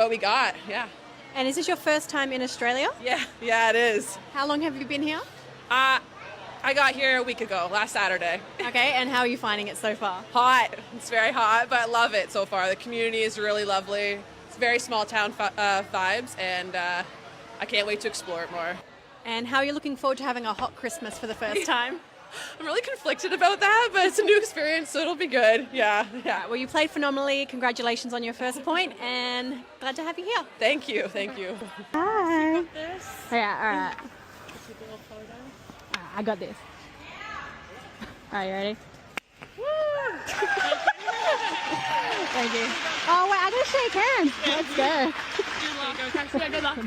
we got. Yeah. And is this your first time in Australia? Yeah, it is. How long have you been here? I got here a week ago, last Saturday. Okay, and how are you finding it so far? Hot. It's very hot, but I love it so far. The community is really lovely. It's very small town vibes, and I can't wait to explore it more. And how are you looking forward to having a hot Christmas for the first time? I'm really conflicted about that, but it's a new experience, so it'll be good. Yeah. Well, you played phenomenally. Congratulations on your first point, and glad to have you here. Thank you. Hi. Yeah, all right. I got this. All right, you ready? Woo! Thank you. Oh, wait, I gotta shake hands. Let's go. Good luck.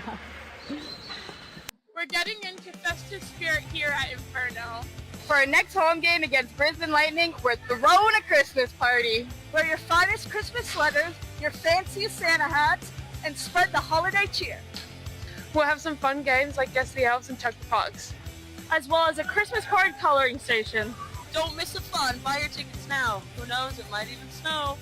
We're getting into festive spirit here at Inferno. For our next home game against Brisbane Lightning, we're throwing a Christmas party. Wear your finest Christmas sweaters, your fanciest Santa hats, and spread the holiday cheer. We'll have some fun games like Guess the Elves and Chuck the Pugs, as well as a Christmas card coloring station. Don't miss the fun. Buy your tickets now. Who knows? It might even snow.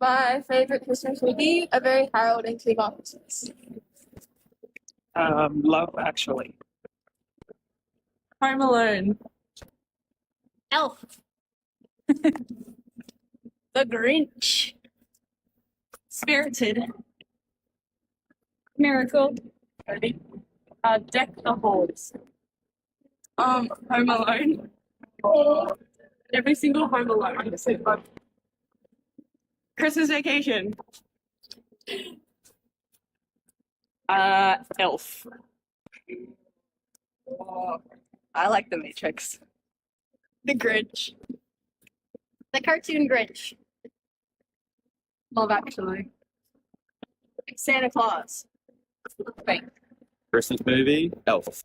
My favorite Christmas movie, A Very Harold and Kumar Christmas. Love Actually. Home Alone. Elf. The Grinch. Spirited. Miracle. Deck the Halls. Home Alone. Every single Home Alone. Christmas Vacation. Elf. I like The Matrix. The Grinch. The Cartoon Grinch. Love Actually. Santa Claus. Wait. Christmas movie, Elf.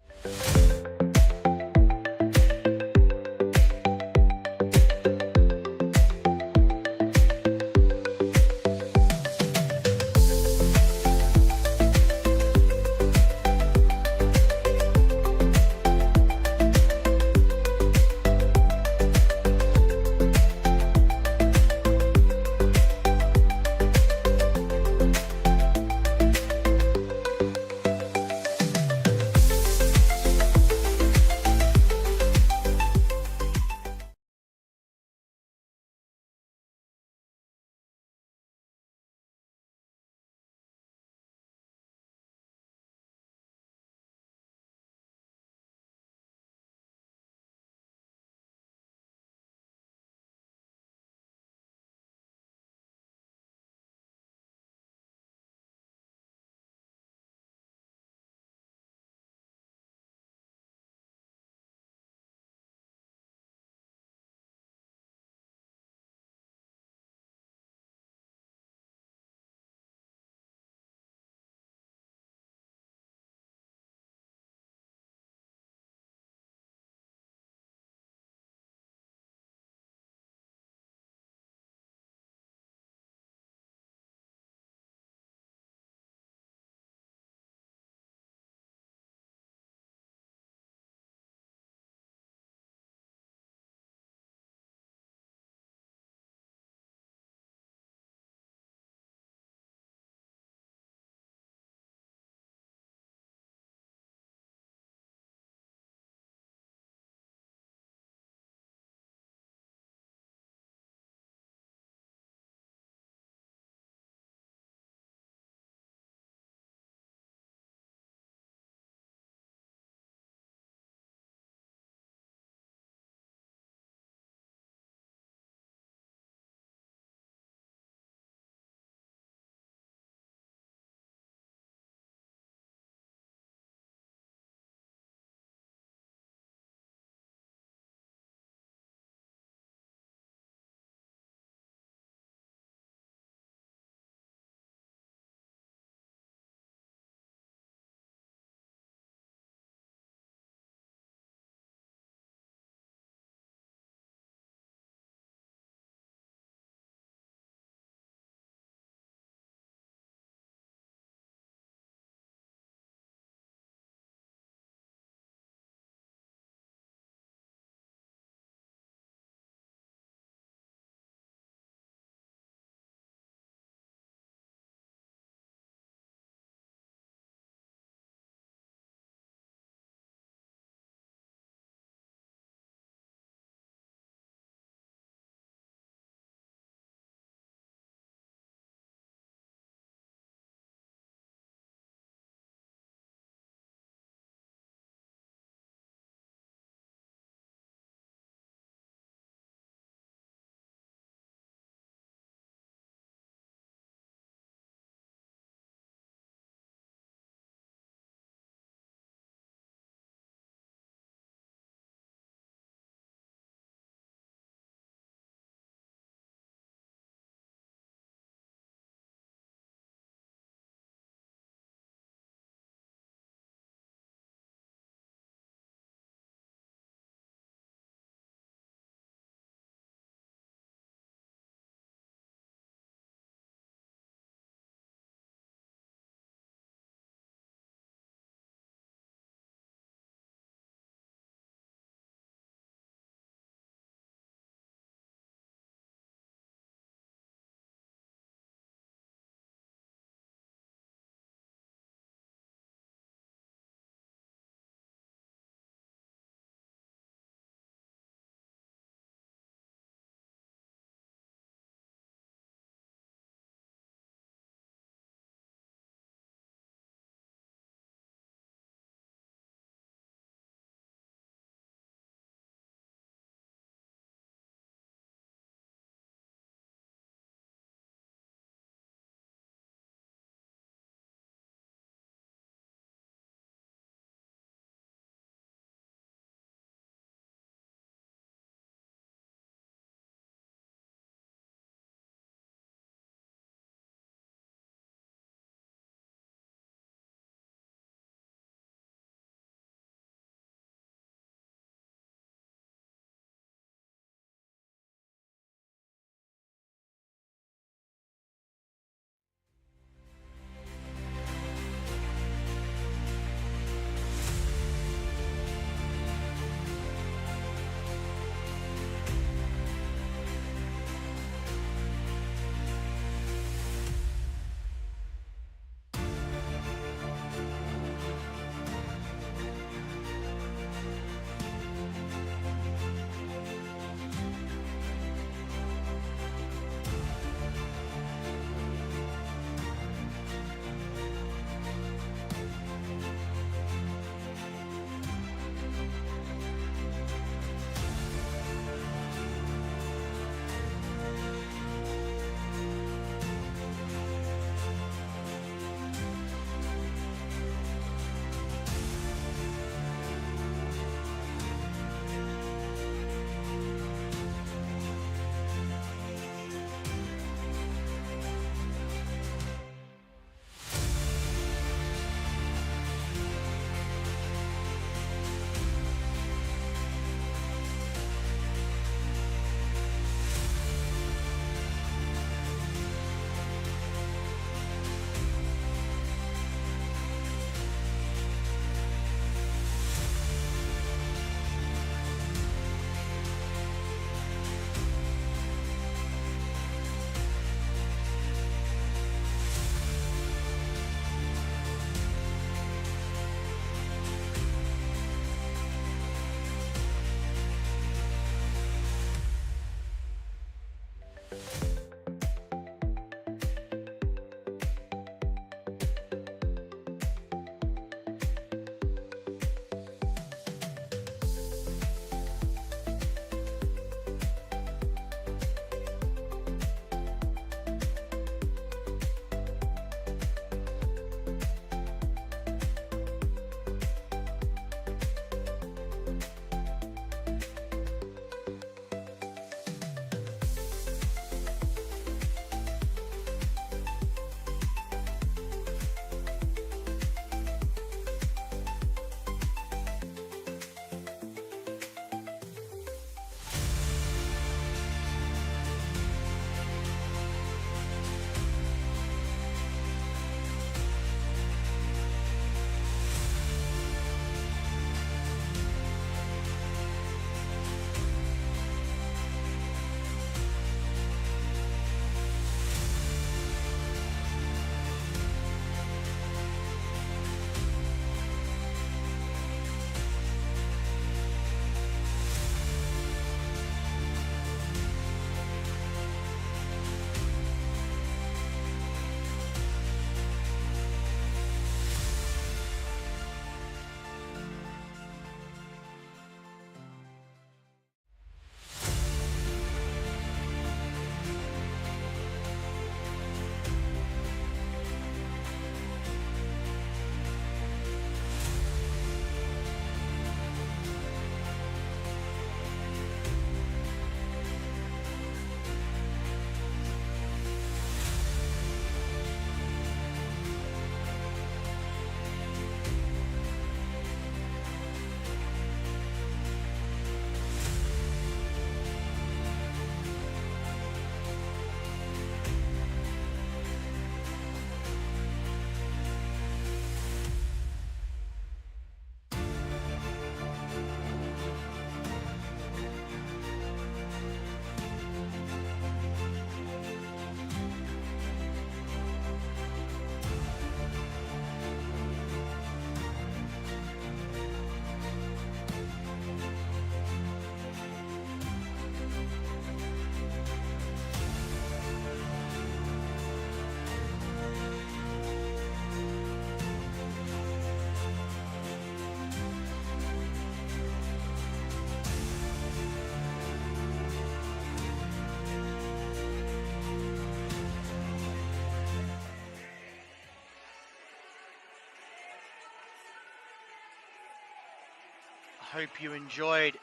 Hope you enjoyed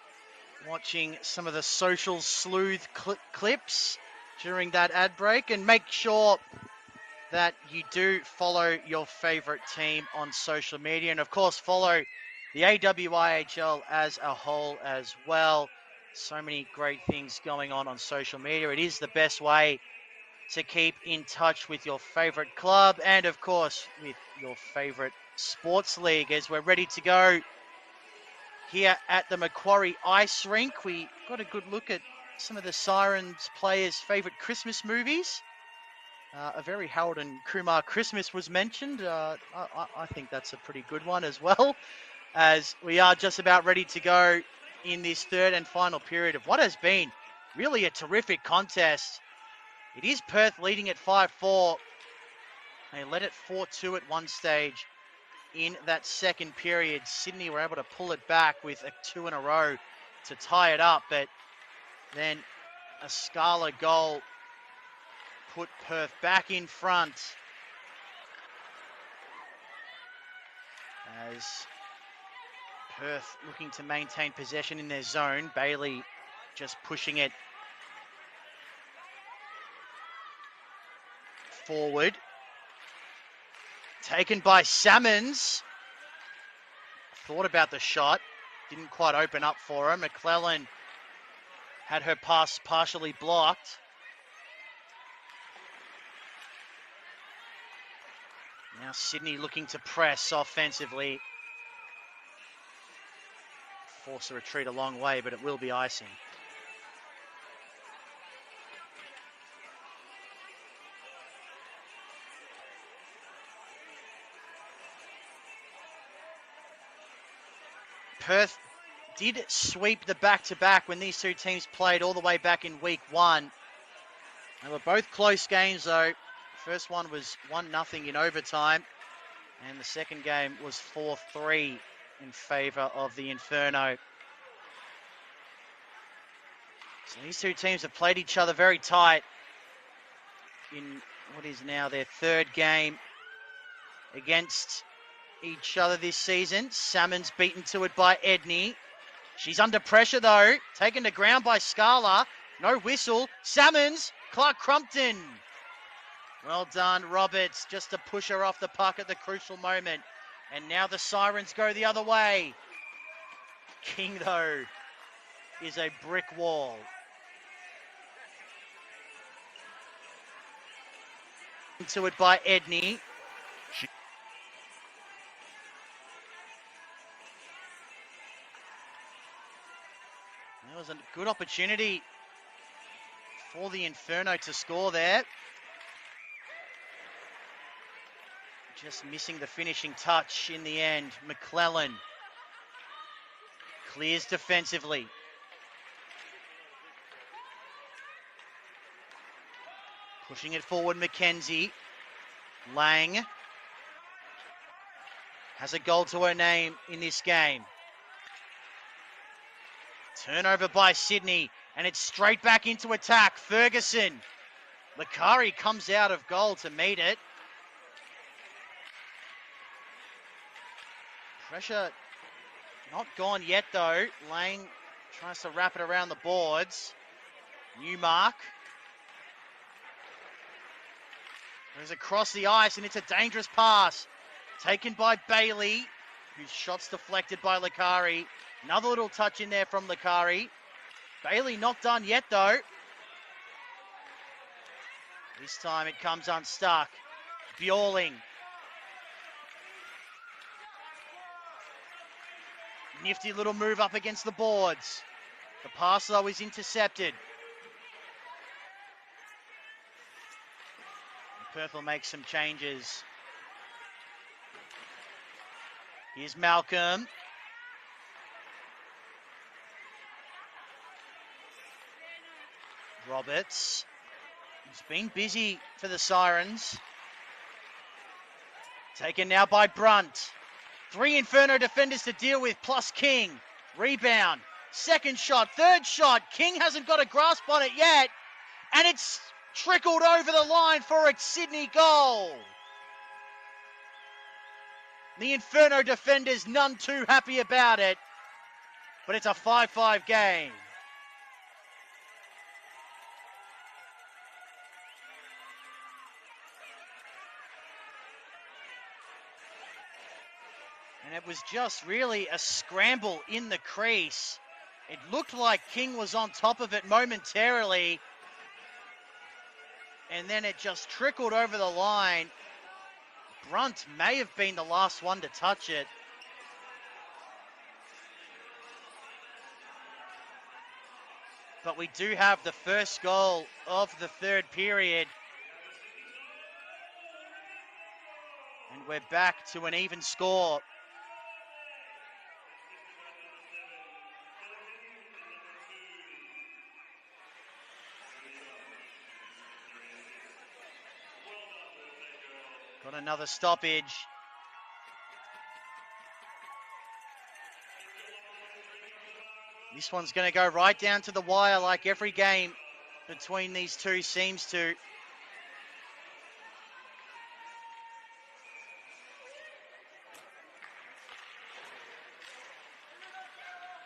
watching some of the social sleuth clips during that ad break, and make sure that you do follow your favorite team on social media, and of course follow the AWIHL as a whole as well. So many great things going on social media. It is the best way to keep in touch with your favorite club and of course with your favorite sports league. As we're ready to go here at the Macquarie Ice Rink, we got a good look at some of the Sirens players' favorite Christmas movies. A very Harold and Kumar Christmas was mentioned. I think that's a pretty good one as well, as we are just about ready to go in this third and final period of what has been really a terrific contest. It is Perth leading at 5-4. They led at 4-2 at one stage in that second period. Sydney were able to pull it back with a 2 in a row to tie it up, but then a Scala goal put Perth back in front as Perth looking to maintain possession in their zone. Bailey just pushing it forward. Taken by Salmons. Thought about the shot. Didn't quite open up for her. McClellan had her pass partially blocked. Now Sydney looking to press offensively. Force a retreat a long way, but it will be icing. Perth did sweep the back-to-back when these two teams played all the way back in week 1. They were both close games though. First one was 1-0 in overtime, and the second game was 4-3 in favour of the Inferno. So these two teams have played each other very tight in what is now their third game against each other this season. Salmon's beaten to it by Edney. She's under pressure though, taken to ground by Scala. No whistle. Salmons, Clark Crumpton. Well done, Roberts, just to push her off the puck at the crucial moment. And now the Sirens go the other way. King, though, is a brick wall. Into it by Edney. That was a good opportunity for the Inferno to score there. Just missing the finishing touch in the end. McClellan clears defensively. Pushing it forward, Mackenzie. Lang has a goal to her name in this game. Turnover by Sydney, and it's straight back into attack. Ferguson. Lakari comes out of goal to meet it. Pressure not gone yet though. Lang tries to wrap it around the boards. Newmark goes across the ice, and it's a dangerous pass. Taken by Bailey, whose shot's deflected by Lakari. Another little touch in there from Lakari. Bailey not done yet though. This time it comes unstuck. Bjorling. Nifty little move up against the boards. The pass though is intercepted. Perth will make some changes. Here's Malcolm. Roberts. He's been busy for the Sirens. Taken now by Brunt. 3 Inferno defenders to deal with, plus King. Rebound. Second shot. Third shot. King hasn't got a grasp on it yet. And it's trickled over the line for a Sydney goal. The Inferno defenders none too happy about it. but it's a 5-5 game. And it was just really a scramble in the crease. It looked like King was on top of it momentarily. And then it just trickled over the line. Brunt may have been the last one to touch it. But we do have the first goal of the third period. And we're back to an even score. Got another stoppage. This one's going to go right down to the wire like every game between these two seems to.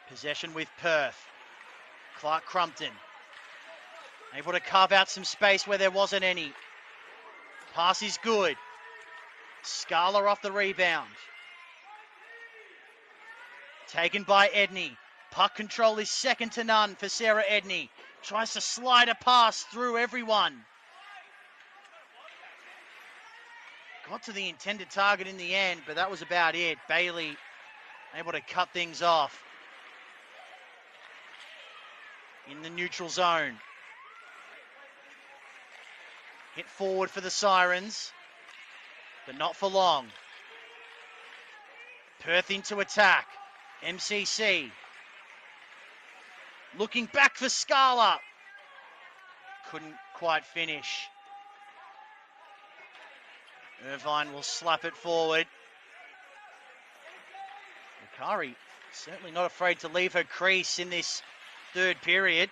Possession with Perth. Clark Crumpton able to carve out some space where there wasn't any. Pass is good. Scala off the rebound. Taken by Edney. Puck control is second to none for Sarah Edney. Tries to slide a pass through everyone. Got to the intended target in the end, but that was about it. Bailey able to cut things off. In the neutral zone. Hit forward for the Sirens, but not for long. Perth into attack. MCC. Looking back for Scala. Couldn't quite finish. Irvine will slap it forward. Makari certainly not afraid to leave her crease in this third period.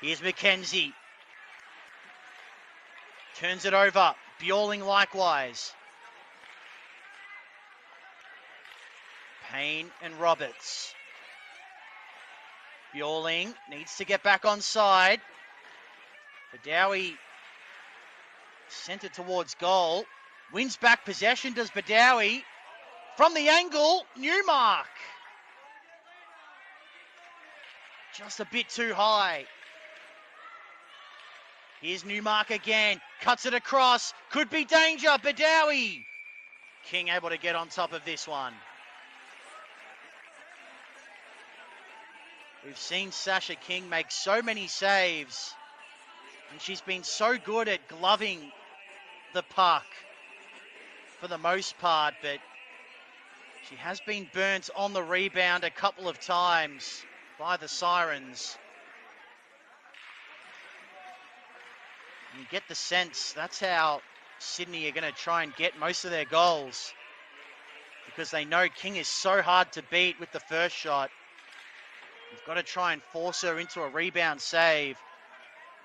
Here's McKenzie. Turns it over. Bjorling likewise. Payne and Roberts. Bjorling needs to get back on side. Badawi sent it towards goal. Wins back possession, does Badawi. From the angle, Newmark. Just a bit too high. Here's Newmark again. Cuts it across. Could be danger. Badawi. King able to get on top of this one. We've seen Sasha King make so many saves. And she's been so good at gloving the puck for the most part. But she has been burnt on the rebound a couple of times by the Sirens. You get the sense that's how Sydney are going to try and get most of their goals, because they know King is so hard to beat with the first shot. You've got to try and force her into a rebound save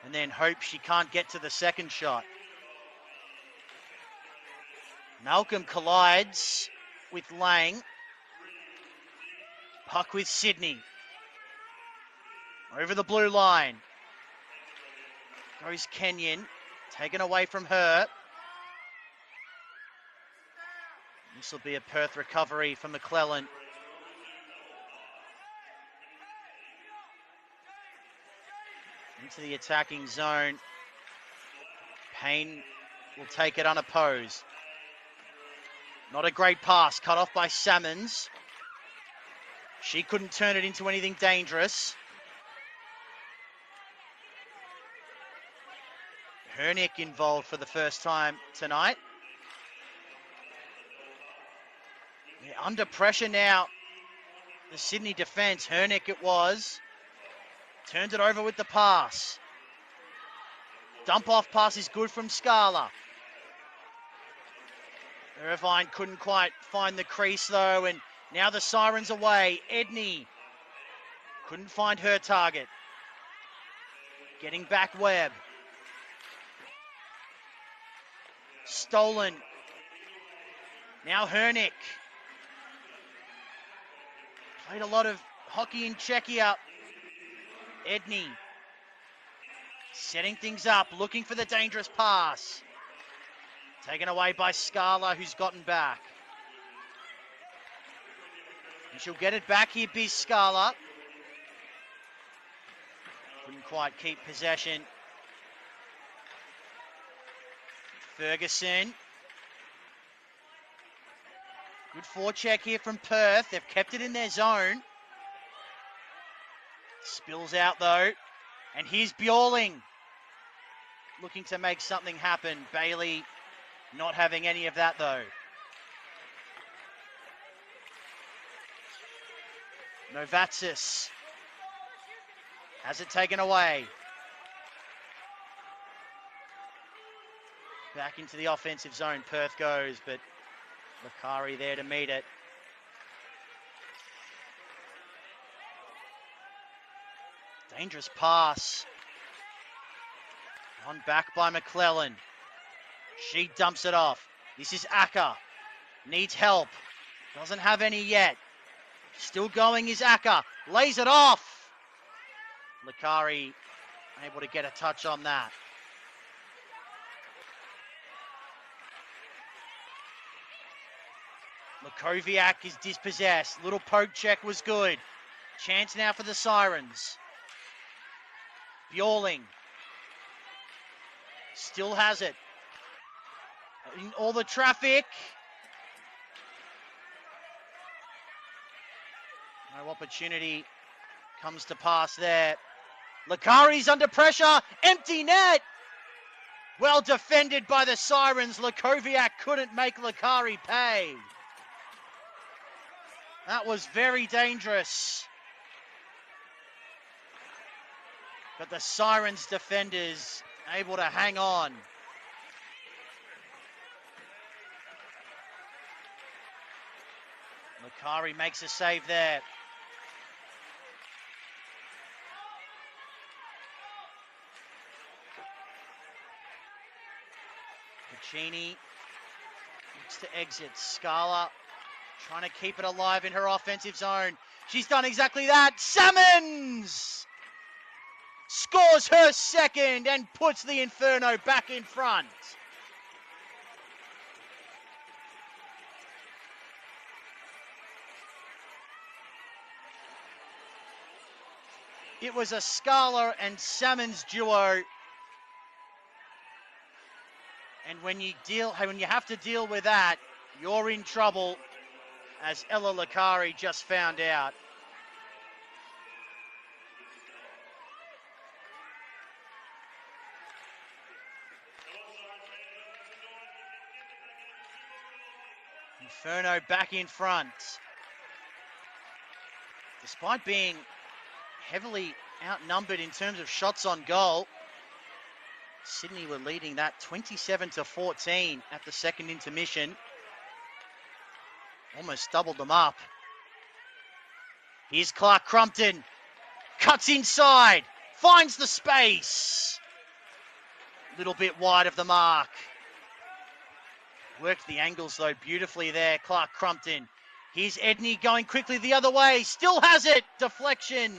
and then hope she can't get to the second shot. Malcolm collides with Lang. Puck with Sydney. Over the blue line. Goes Kenyon. Taken away from her. This will be a Perth recovery for McClellan. Into the attacking zone. Payne will take it unopposed. Not a great pass. Cut off by Salmons. She couldn't turn it into anything dangerous. Hernick involved for the first time tonight. They're under pressure now. The Sydney defence. Hernick it was. Turns it over with the pass. Dump off pass is good from Scala. Irvine couldn't quite find the crease though, and now the Sirens away. Edney couldn't find her target. Getting back Webb. Stolen. Now Hernick. Played a lot of hockey in Czechia. Edney setting things up, looking for the dangerous pass. Taken away by Scala, who's gotten back. And she'll get it back here, Biz Scala. Couldn't quite keep possession. Ferguson. Good forecheck here from Perth. They've kept it in their zone. Spills out though. And here's Bjorling. Looking to make something happen. Bailey not having any of that though. Novatsis has it taken away. Back into the offensive zone, Perth goes, but Lakari there to meet it. Dangerous pass. On back by McClellan. She dumps it off. This is Acker. Needs help. Doesn't have any yet. Still going is Acker. Lays it off. Lakari able to get a touch on that. Lakoviak is dispossessed. Little poke check was good. Chance now for the Sirens. Bjorling. Still has it. In all the traffic. No opportunity comes to pass there. Lakari's under pressure. Empty net. Well defended by the Sirens. Lakoviak couldn't make Lakari pay. That was very dangerous. But the Sirens defenders able to hang on. Lakari makes a save there. Puccini looks to exit. Scala trying to keep it alive in her offensive zone. She's done exactly that. Salmons scores her second and puts the Inferno back in front. It was a Scala and Salmons duo. And when you have to deal with that, you're in trouble, as Ella Lakari just found out. Inferno back in front. Despite being heavily outnumbered in terms of shots on goal, Sydney were leading that 27-14 at the second intermission. Almost doubled them up. Here's Clark Crumpton. Cuts inside. Finds the space. Little bit wide of the mark. Worked the angles though beautifully there, Clark Crumpton. Here's Edney going quickly the other way. Still has it. Deflection.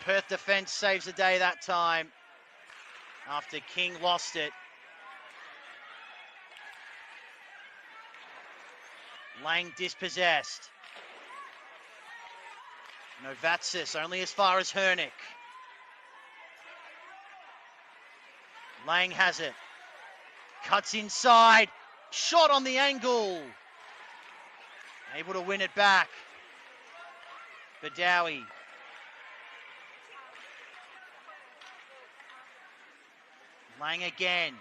Perth defense saves the day that time after King lost it. Lang dispossessed. Novatsis only as far as Hernick. Lang has it. Cuts inside. Shot on the angle. Able to win it back. Badawi. Lang again.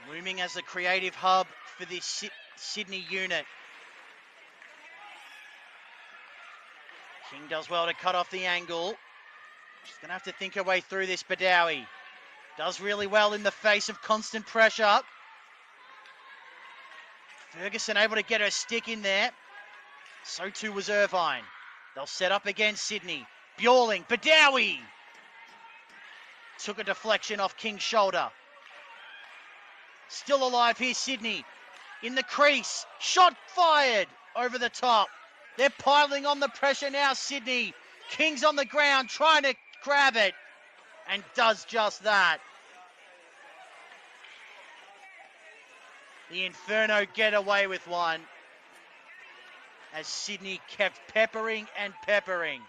Looming as the creative hub for this Sydney unit. King does well to cut off the angle. She's going to have to think her way through this. Badawi does really well in the face of constant pressure. Ferguson able to get her stick in there. So too was Irvine. They'll set up against Sydney. Bjorling, Badawi. Took a deflection off King's shoulder. Still alive here, Sydney. In the crease. Shot fired over the top. They're piling on the pressure now, Sydney. King's on the ground trying to grab it and does just that. The Inferno get away with one as Sydney kept peppering and peppering.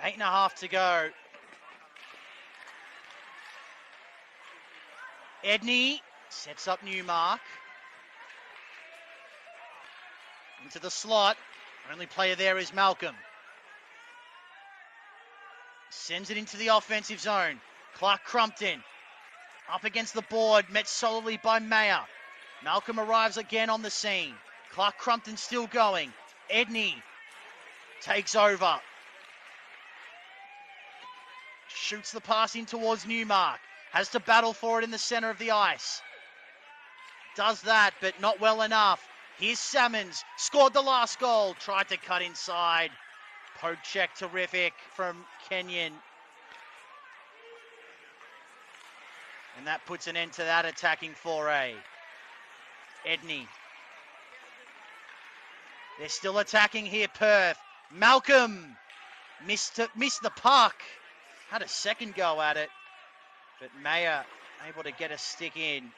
Eight and a half to go. Edney sets up Newmark. Into the slot. Only player there is Malcolm. Sends it into the offensive zone. Clark Crumpton up against the board, met solidly by Mayer. Malcolm arrives again on the scene. Clark Crumpton still going. Edney takes over. Shoots the pass in towards Newmark. Has to battle for it in the center of the ice. Does that, but not well enough. Here's Salmons. Scored the last goal. Tried to cut inside. Poke check terrific from Kenyon. And that puts an end to that attacking foray. Edney. They're still attacking here, Perth. Malcolm missed the puck. Had a second go at it, but Mayer able to get a stick in.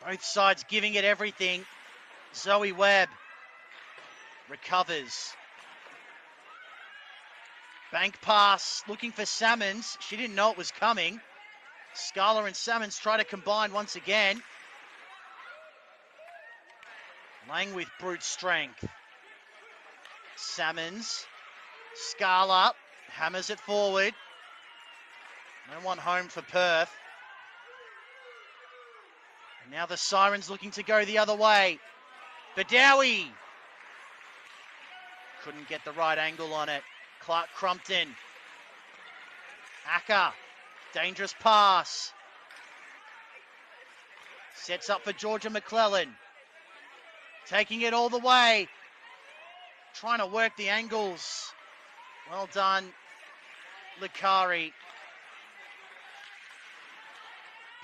Both sides giving it everything. Zoe Webb recovers. Bank pass, looking for Salmons. She didn't know it was coming. Scala and Salmons try to combine once again. Lang with brute strength. Salmons. Scala hammers it forward. No one home for Perth. And now the Sirens looking to go the other way. Badawi couldn't get the right angle on it. Clark Crumpton. Acker. Dangerous pass. Sets up for Georgia McClellan. Taking it all the way. Trying to work the angles. Well done, Likari.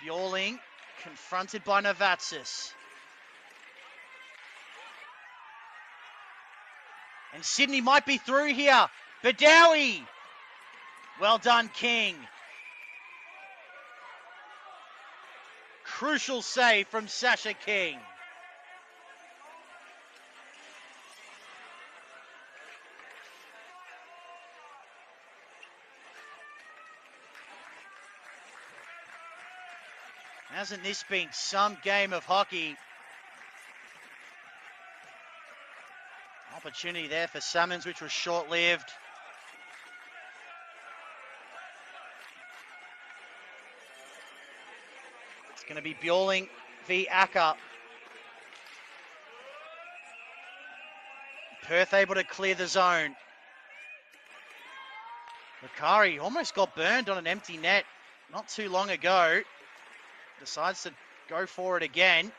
Bjorling confronted by Novatsis. And Sydney might be through here. Badawi. Well done, King. Crucial save from Sasha King. Hasn't this been some game of hockey? Opportunity there for Salmons, which was short-lived. It's going to be Bjorling v. Acker. Perth able to clear the zone. Likari almost got burned on an empty net not too long ago. Decides to go for it again.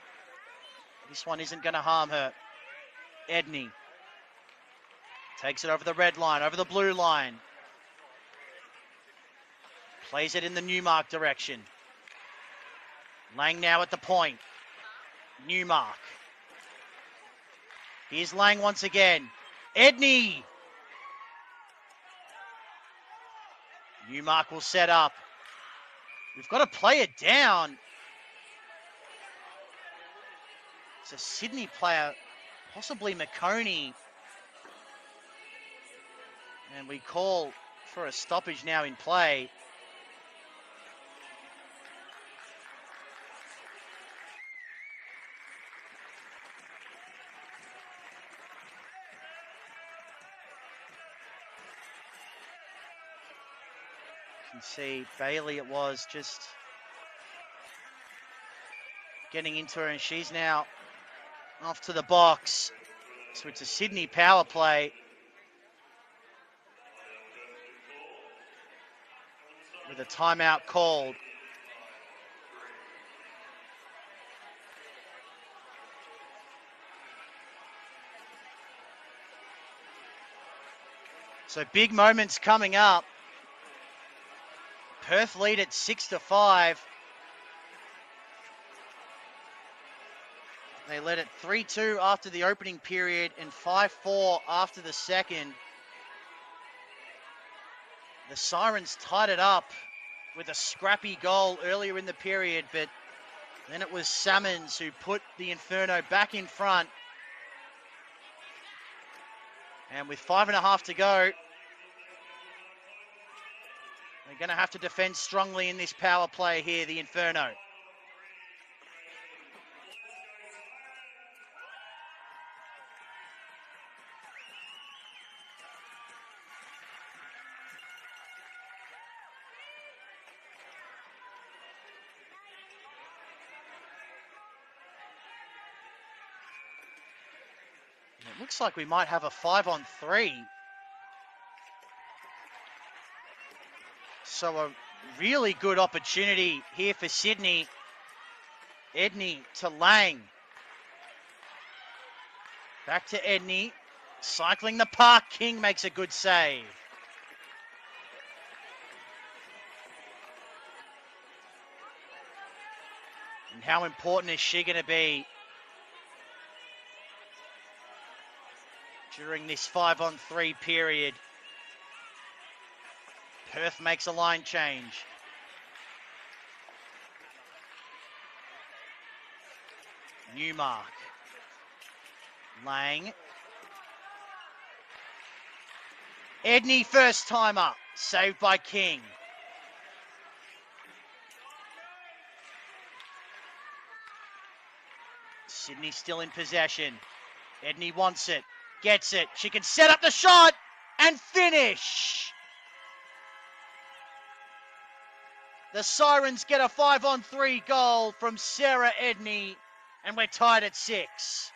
This one isn't going to harm her. Edney takes it over the red line, over the blue line. Plays it in the Newmark direction. Lang now at the point. Newmark. Here's Lang once again. Edney. Newmark will set up. We've got to play it down. It's a Sydney player, possibly McKowen. And we call for a stoppage now in play. You can see Bailey, it was just getting into her, and she's now off to the box. So it's a Sydney power play. With a timeout called. So big moments coming up. Perth lead at 6-5. They led it 3-2 after the opening period and 5-4 after the second. The Sirens tied it up with a scrappy goal earlier in the period, but then it was Salmons who put the Inferno back in front. And with 5.5 to go, they're going to have to defend strongly in this power play here, the Inferno. It looks like we might have a 5-on-3. So a really good opportunity here for Sydney. Edney to Lang. Back to Edney. Cycling the park. King makes a good save. And how important is she going to be during this 5-on-3 period? Perth makes a line change. Newmark. Lang. Edney first timer. Saved by King. Sydney still in possession. Edney wants it. Gets it. She can set up the shot and finish. The Sirens get a 5-on-3 goal from Sarah Edney, and we're tied at 6.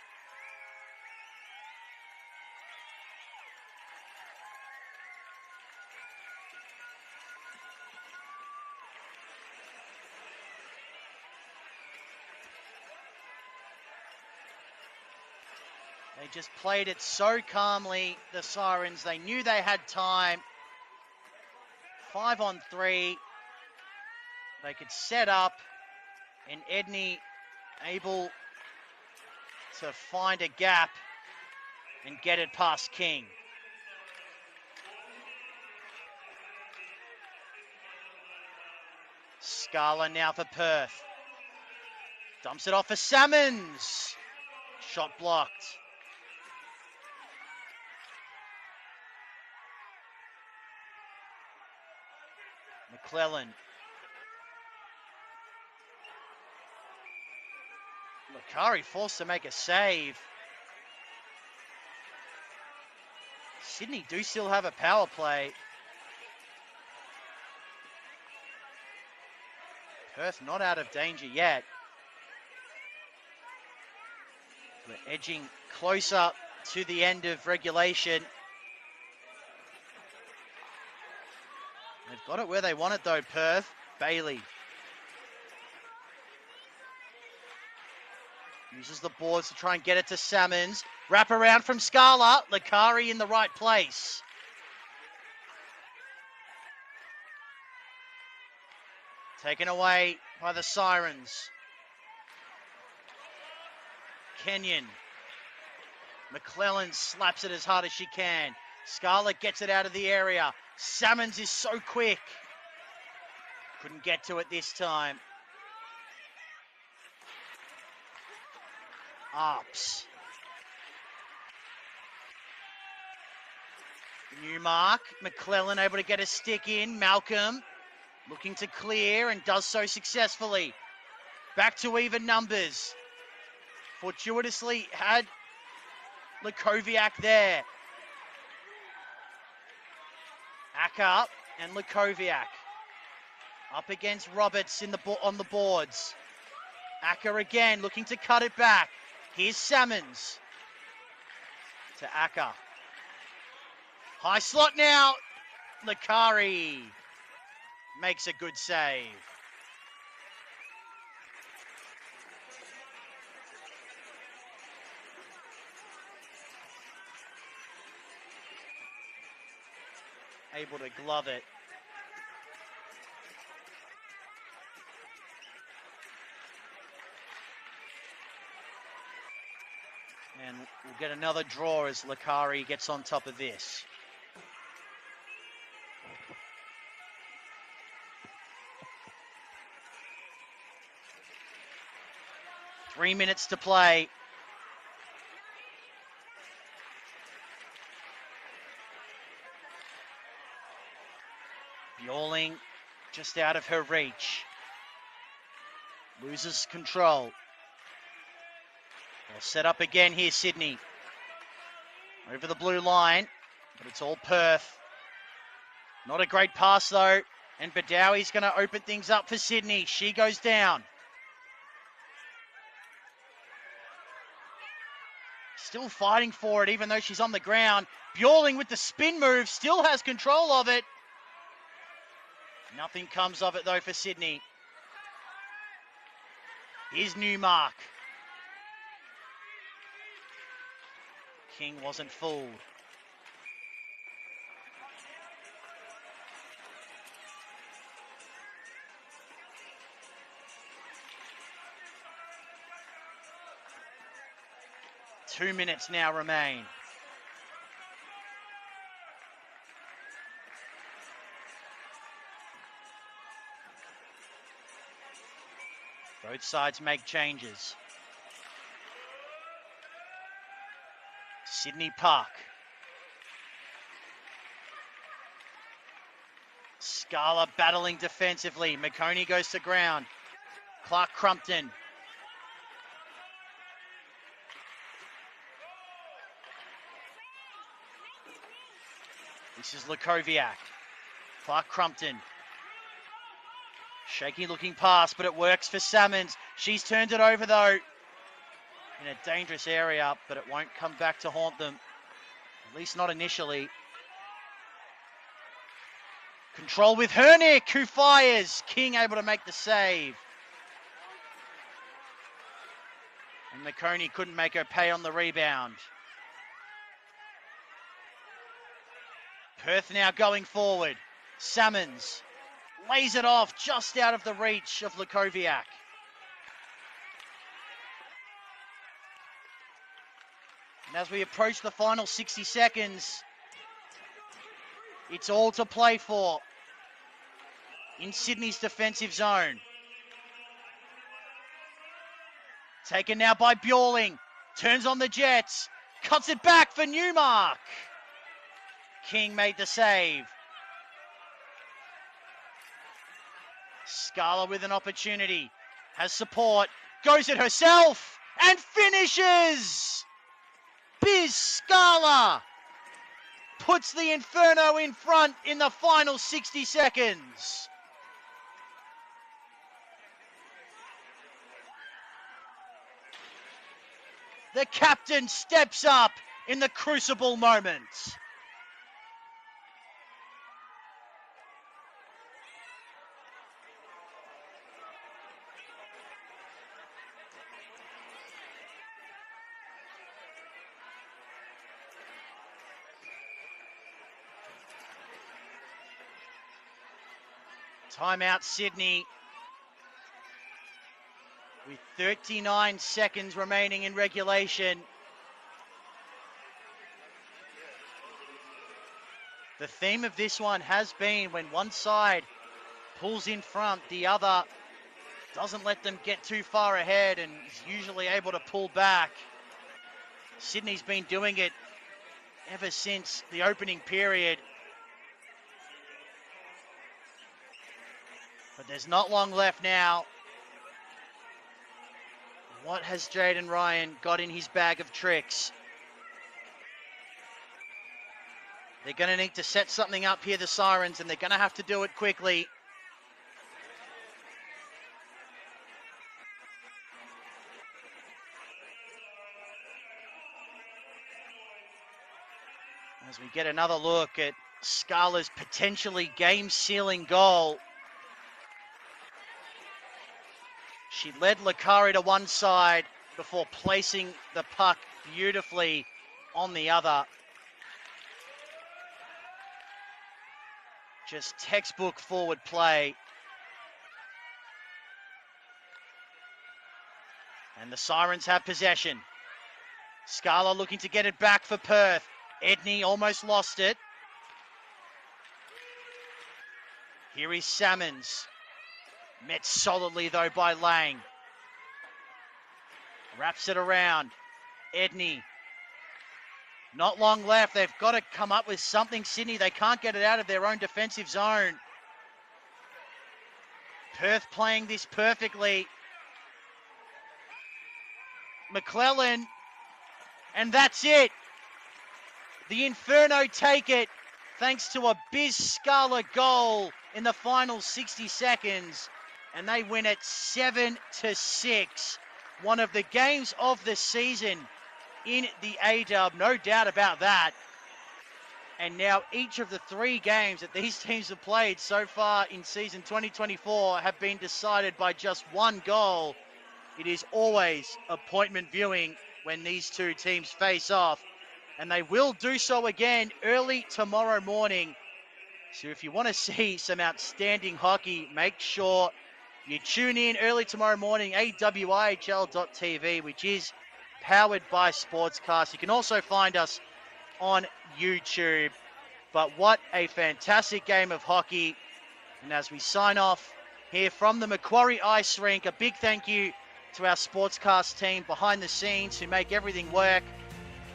They just played it so calmly, the Sirens. They knew they had time. 5-on-3. They could set up, and Edney able to find a gap and get it past King. Scala now for Perth. Dumps it off for Salmons. Shot blocked. McClellan. Lakari forced to make a save. Sydney do still have a power play. Perth not out of danger yet. We're edging closer to the end of regulation. They've got it where they want it though, Perth. Bailey. Uses the boards to try and get it to Salmons. Wrap around from Scala. Lakari in the right place. Taken away by the Sirens. Kenyon. McClellan slaps it as hard as she can. Scala gets it out of the area. Salmons is so quick. Couldn't get to it this time. Ups. Newmark. McClellan able to get a stick in. Malcolm looking to clear and does so successfully. Back to even numbers. Fortuitously had Lukoviak there. Acker and Lukoviak up against Roberts on the boards. Acker again looking to cut it back. Here's Salmons to Acker. High slot now. Lakari makes a good save. able to glove it. And we'll get another draw as Lakari gets on top of this. Three minutes to play. Bjorling just out of her reach. Loses control. They'll set up again here, Sydney. Over the blue line, but it's all Perth. Not a great pass, though. And Badawi's going to open things up for Sydney. She goes down. Still fighting for it, even though she's on the ground. Bjorling with the spin move, still has control of it. Nothing comes of it, though, for Sydney. Here's Newmark. King wasn't fooled. Two minutes now remain. Both sides make changes. Sydney Park. Scala battling defensively. McKowen goes to ground. Clark Crumpton. This is Lakoviak. Clark Crumpton. Shaky looking pass, but it works for Salmons. She's turned it over though. In a dangerous area, but it won't come back to haunt them. At least not initially. Control with Hernick, who fires. King able to make the save. And McKowen couldn't make her pay on the rebound. Perth now going forward. Salmons lays it off just out of the reach of Lakoviak. And as we approach the final 60 seconds, it's all to play for in Sydney's defensive zone. Taken now by Bjorling. Turns on the Jets. Cuts it back for Newmark. King made the save. Scala with an opportunity. Has support. Goes it herself. And finishes! Biz Scala puts the Inferno in front in the final 60 seconds. The captain steps up in the crucible moment. Timeout Sydney. With 39 seconds remaining in regulation. The theme of this one has been when one side pulls in front, the other doesn't let them get too far ahead and is usually able to pull back. Sydney's been doing it ever since the opening period. But there's not long left now. What has Jaden Ryan got in his bag of tricks? They're going to need to set something up here, the Sirens, and they're going to have to do it quickly. As we get another look at Scala's potentially game-sealing goal. She led Lakari to one side before placing the puck beautifully on the other. Just textbook forward play. And the Sirens have possession. Scala looking to get it back for Perth. Edney almost lost it. Here is Salmons. Met solidly though by Lang. Wraps it around. Edney. Not long left. They've got to come up with something, Sydney. They can't get it out of their own defensive zone. Perth playing this perfectly. McClellan. And that's it. The Inferno take it thanks to a Biz Scala goal in the final 60 seconds. And they win it 7-6. One of the games of the season in the A-Dub, no doubt about that. And now each of the 3 games that these teams have played so far in season 2024 have been decided by just 1 goal. It is always appointment viewing when these 2 teams face off. And they will do so again early tomorrow morning. So if you want to see some outstanding hockey, make sure you tune in early tomorrow morning, AWIHL.tv, which is powered by Sportscast. You can also find us on YouTube. But what a fantastic game of hockey. And as we sign off here from the Macquarie Ice Rink, a big thank you to our Sportscast team behind the scenes who make everything work.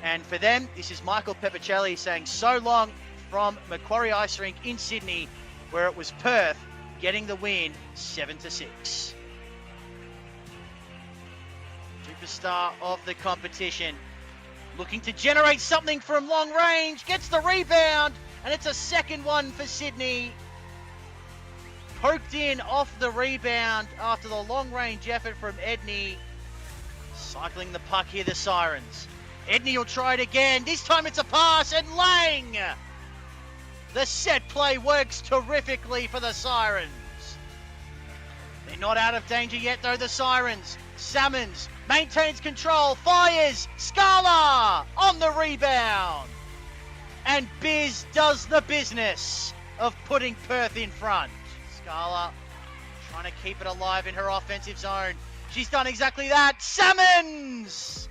And for them, this is Michael Pepicelli saying so long from Macquarie Ice Rink in Sydney, where it was Perth getting the win 7-6. Superstar of the competition, looking to generate something from long range, gets the rebound, and it's a second one for Sydney. Poked in off the rebound after the long range effort from Edney. Cycling the puck here, the Sirens. Edney will try it again. This time it's a pass, and Lang! The set play works terrifically for the Sirens. They're not out of danger yet though, the Sirens. Salmons maintains control, fires, Scala on the rebound. And Biz does the business of putting Perth in front. Scala trying to keep it alive in her offensive zone. She's done exactly that. Salmons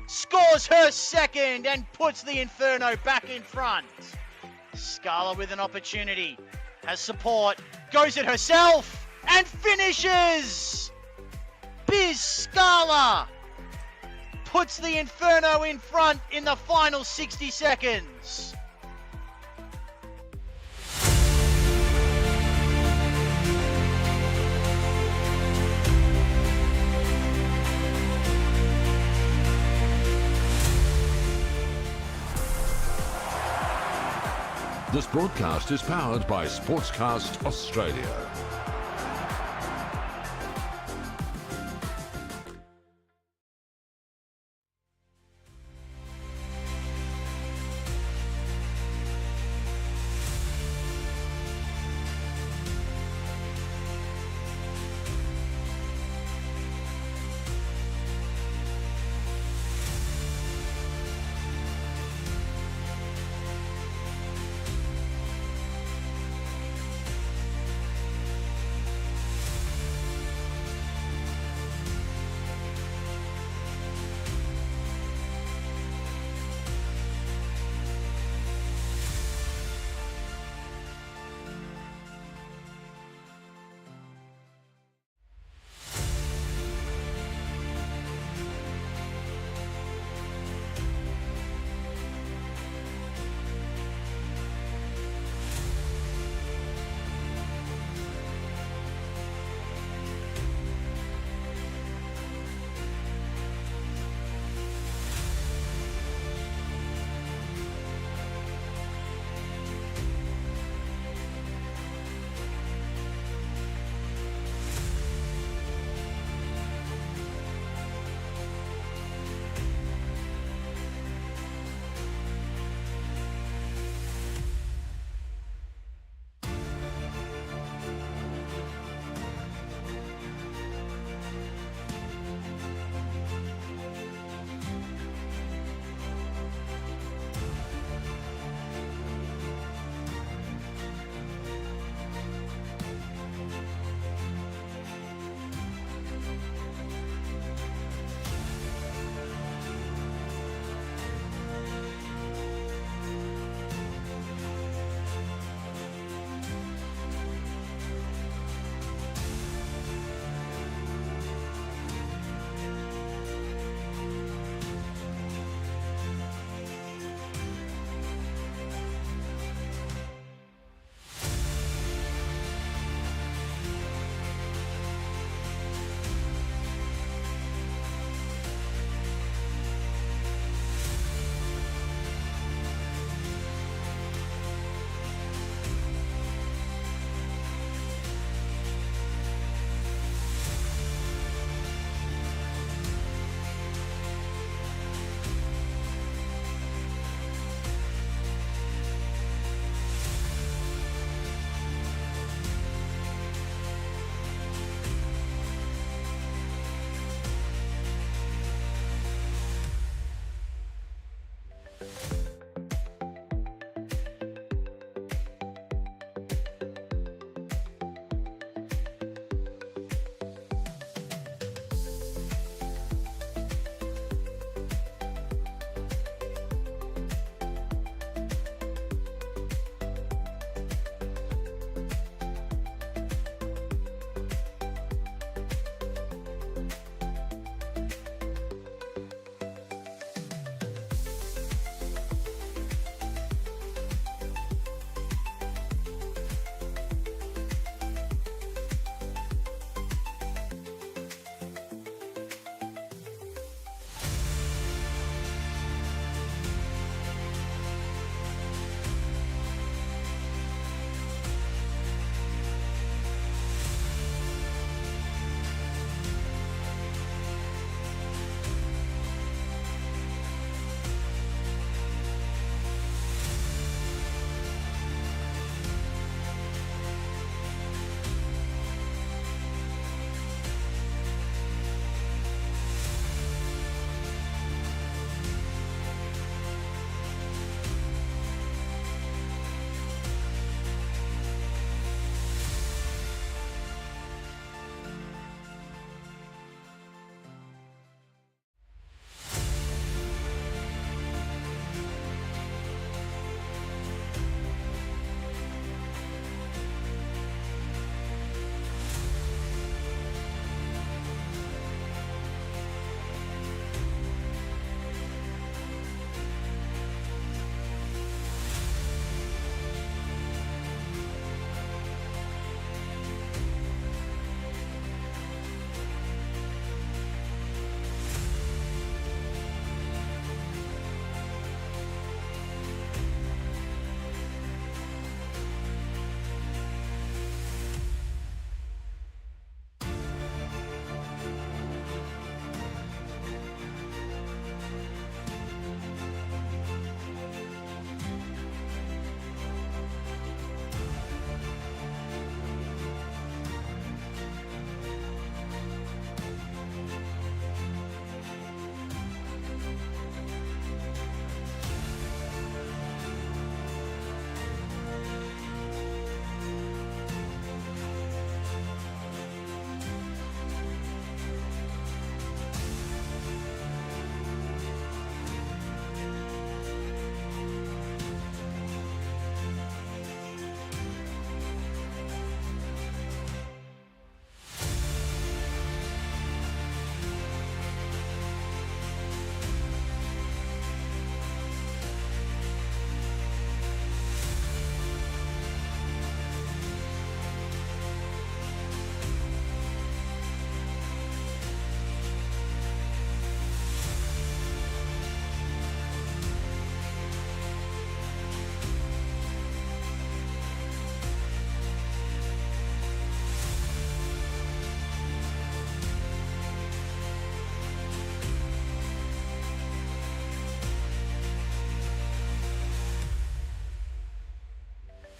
scores her second and puts the Inferno back in front. Scala with an opportunity, has support, goes it herself, and finishes! Biz Scala puts the Inferno in front in the final 60 seconds. This broadcast is powered by Sportscast Australia.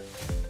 Bye.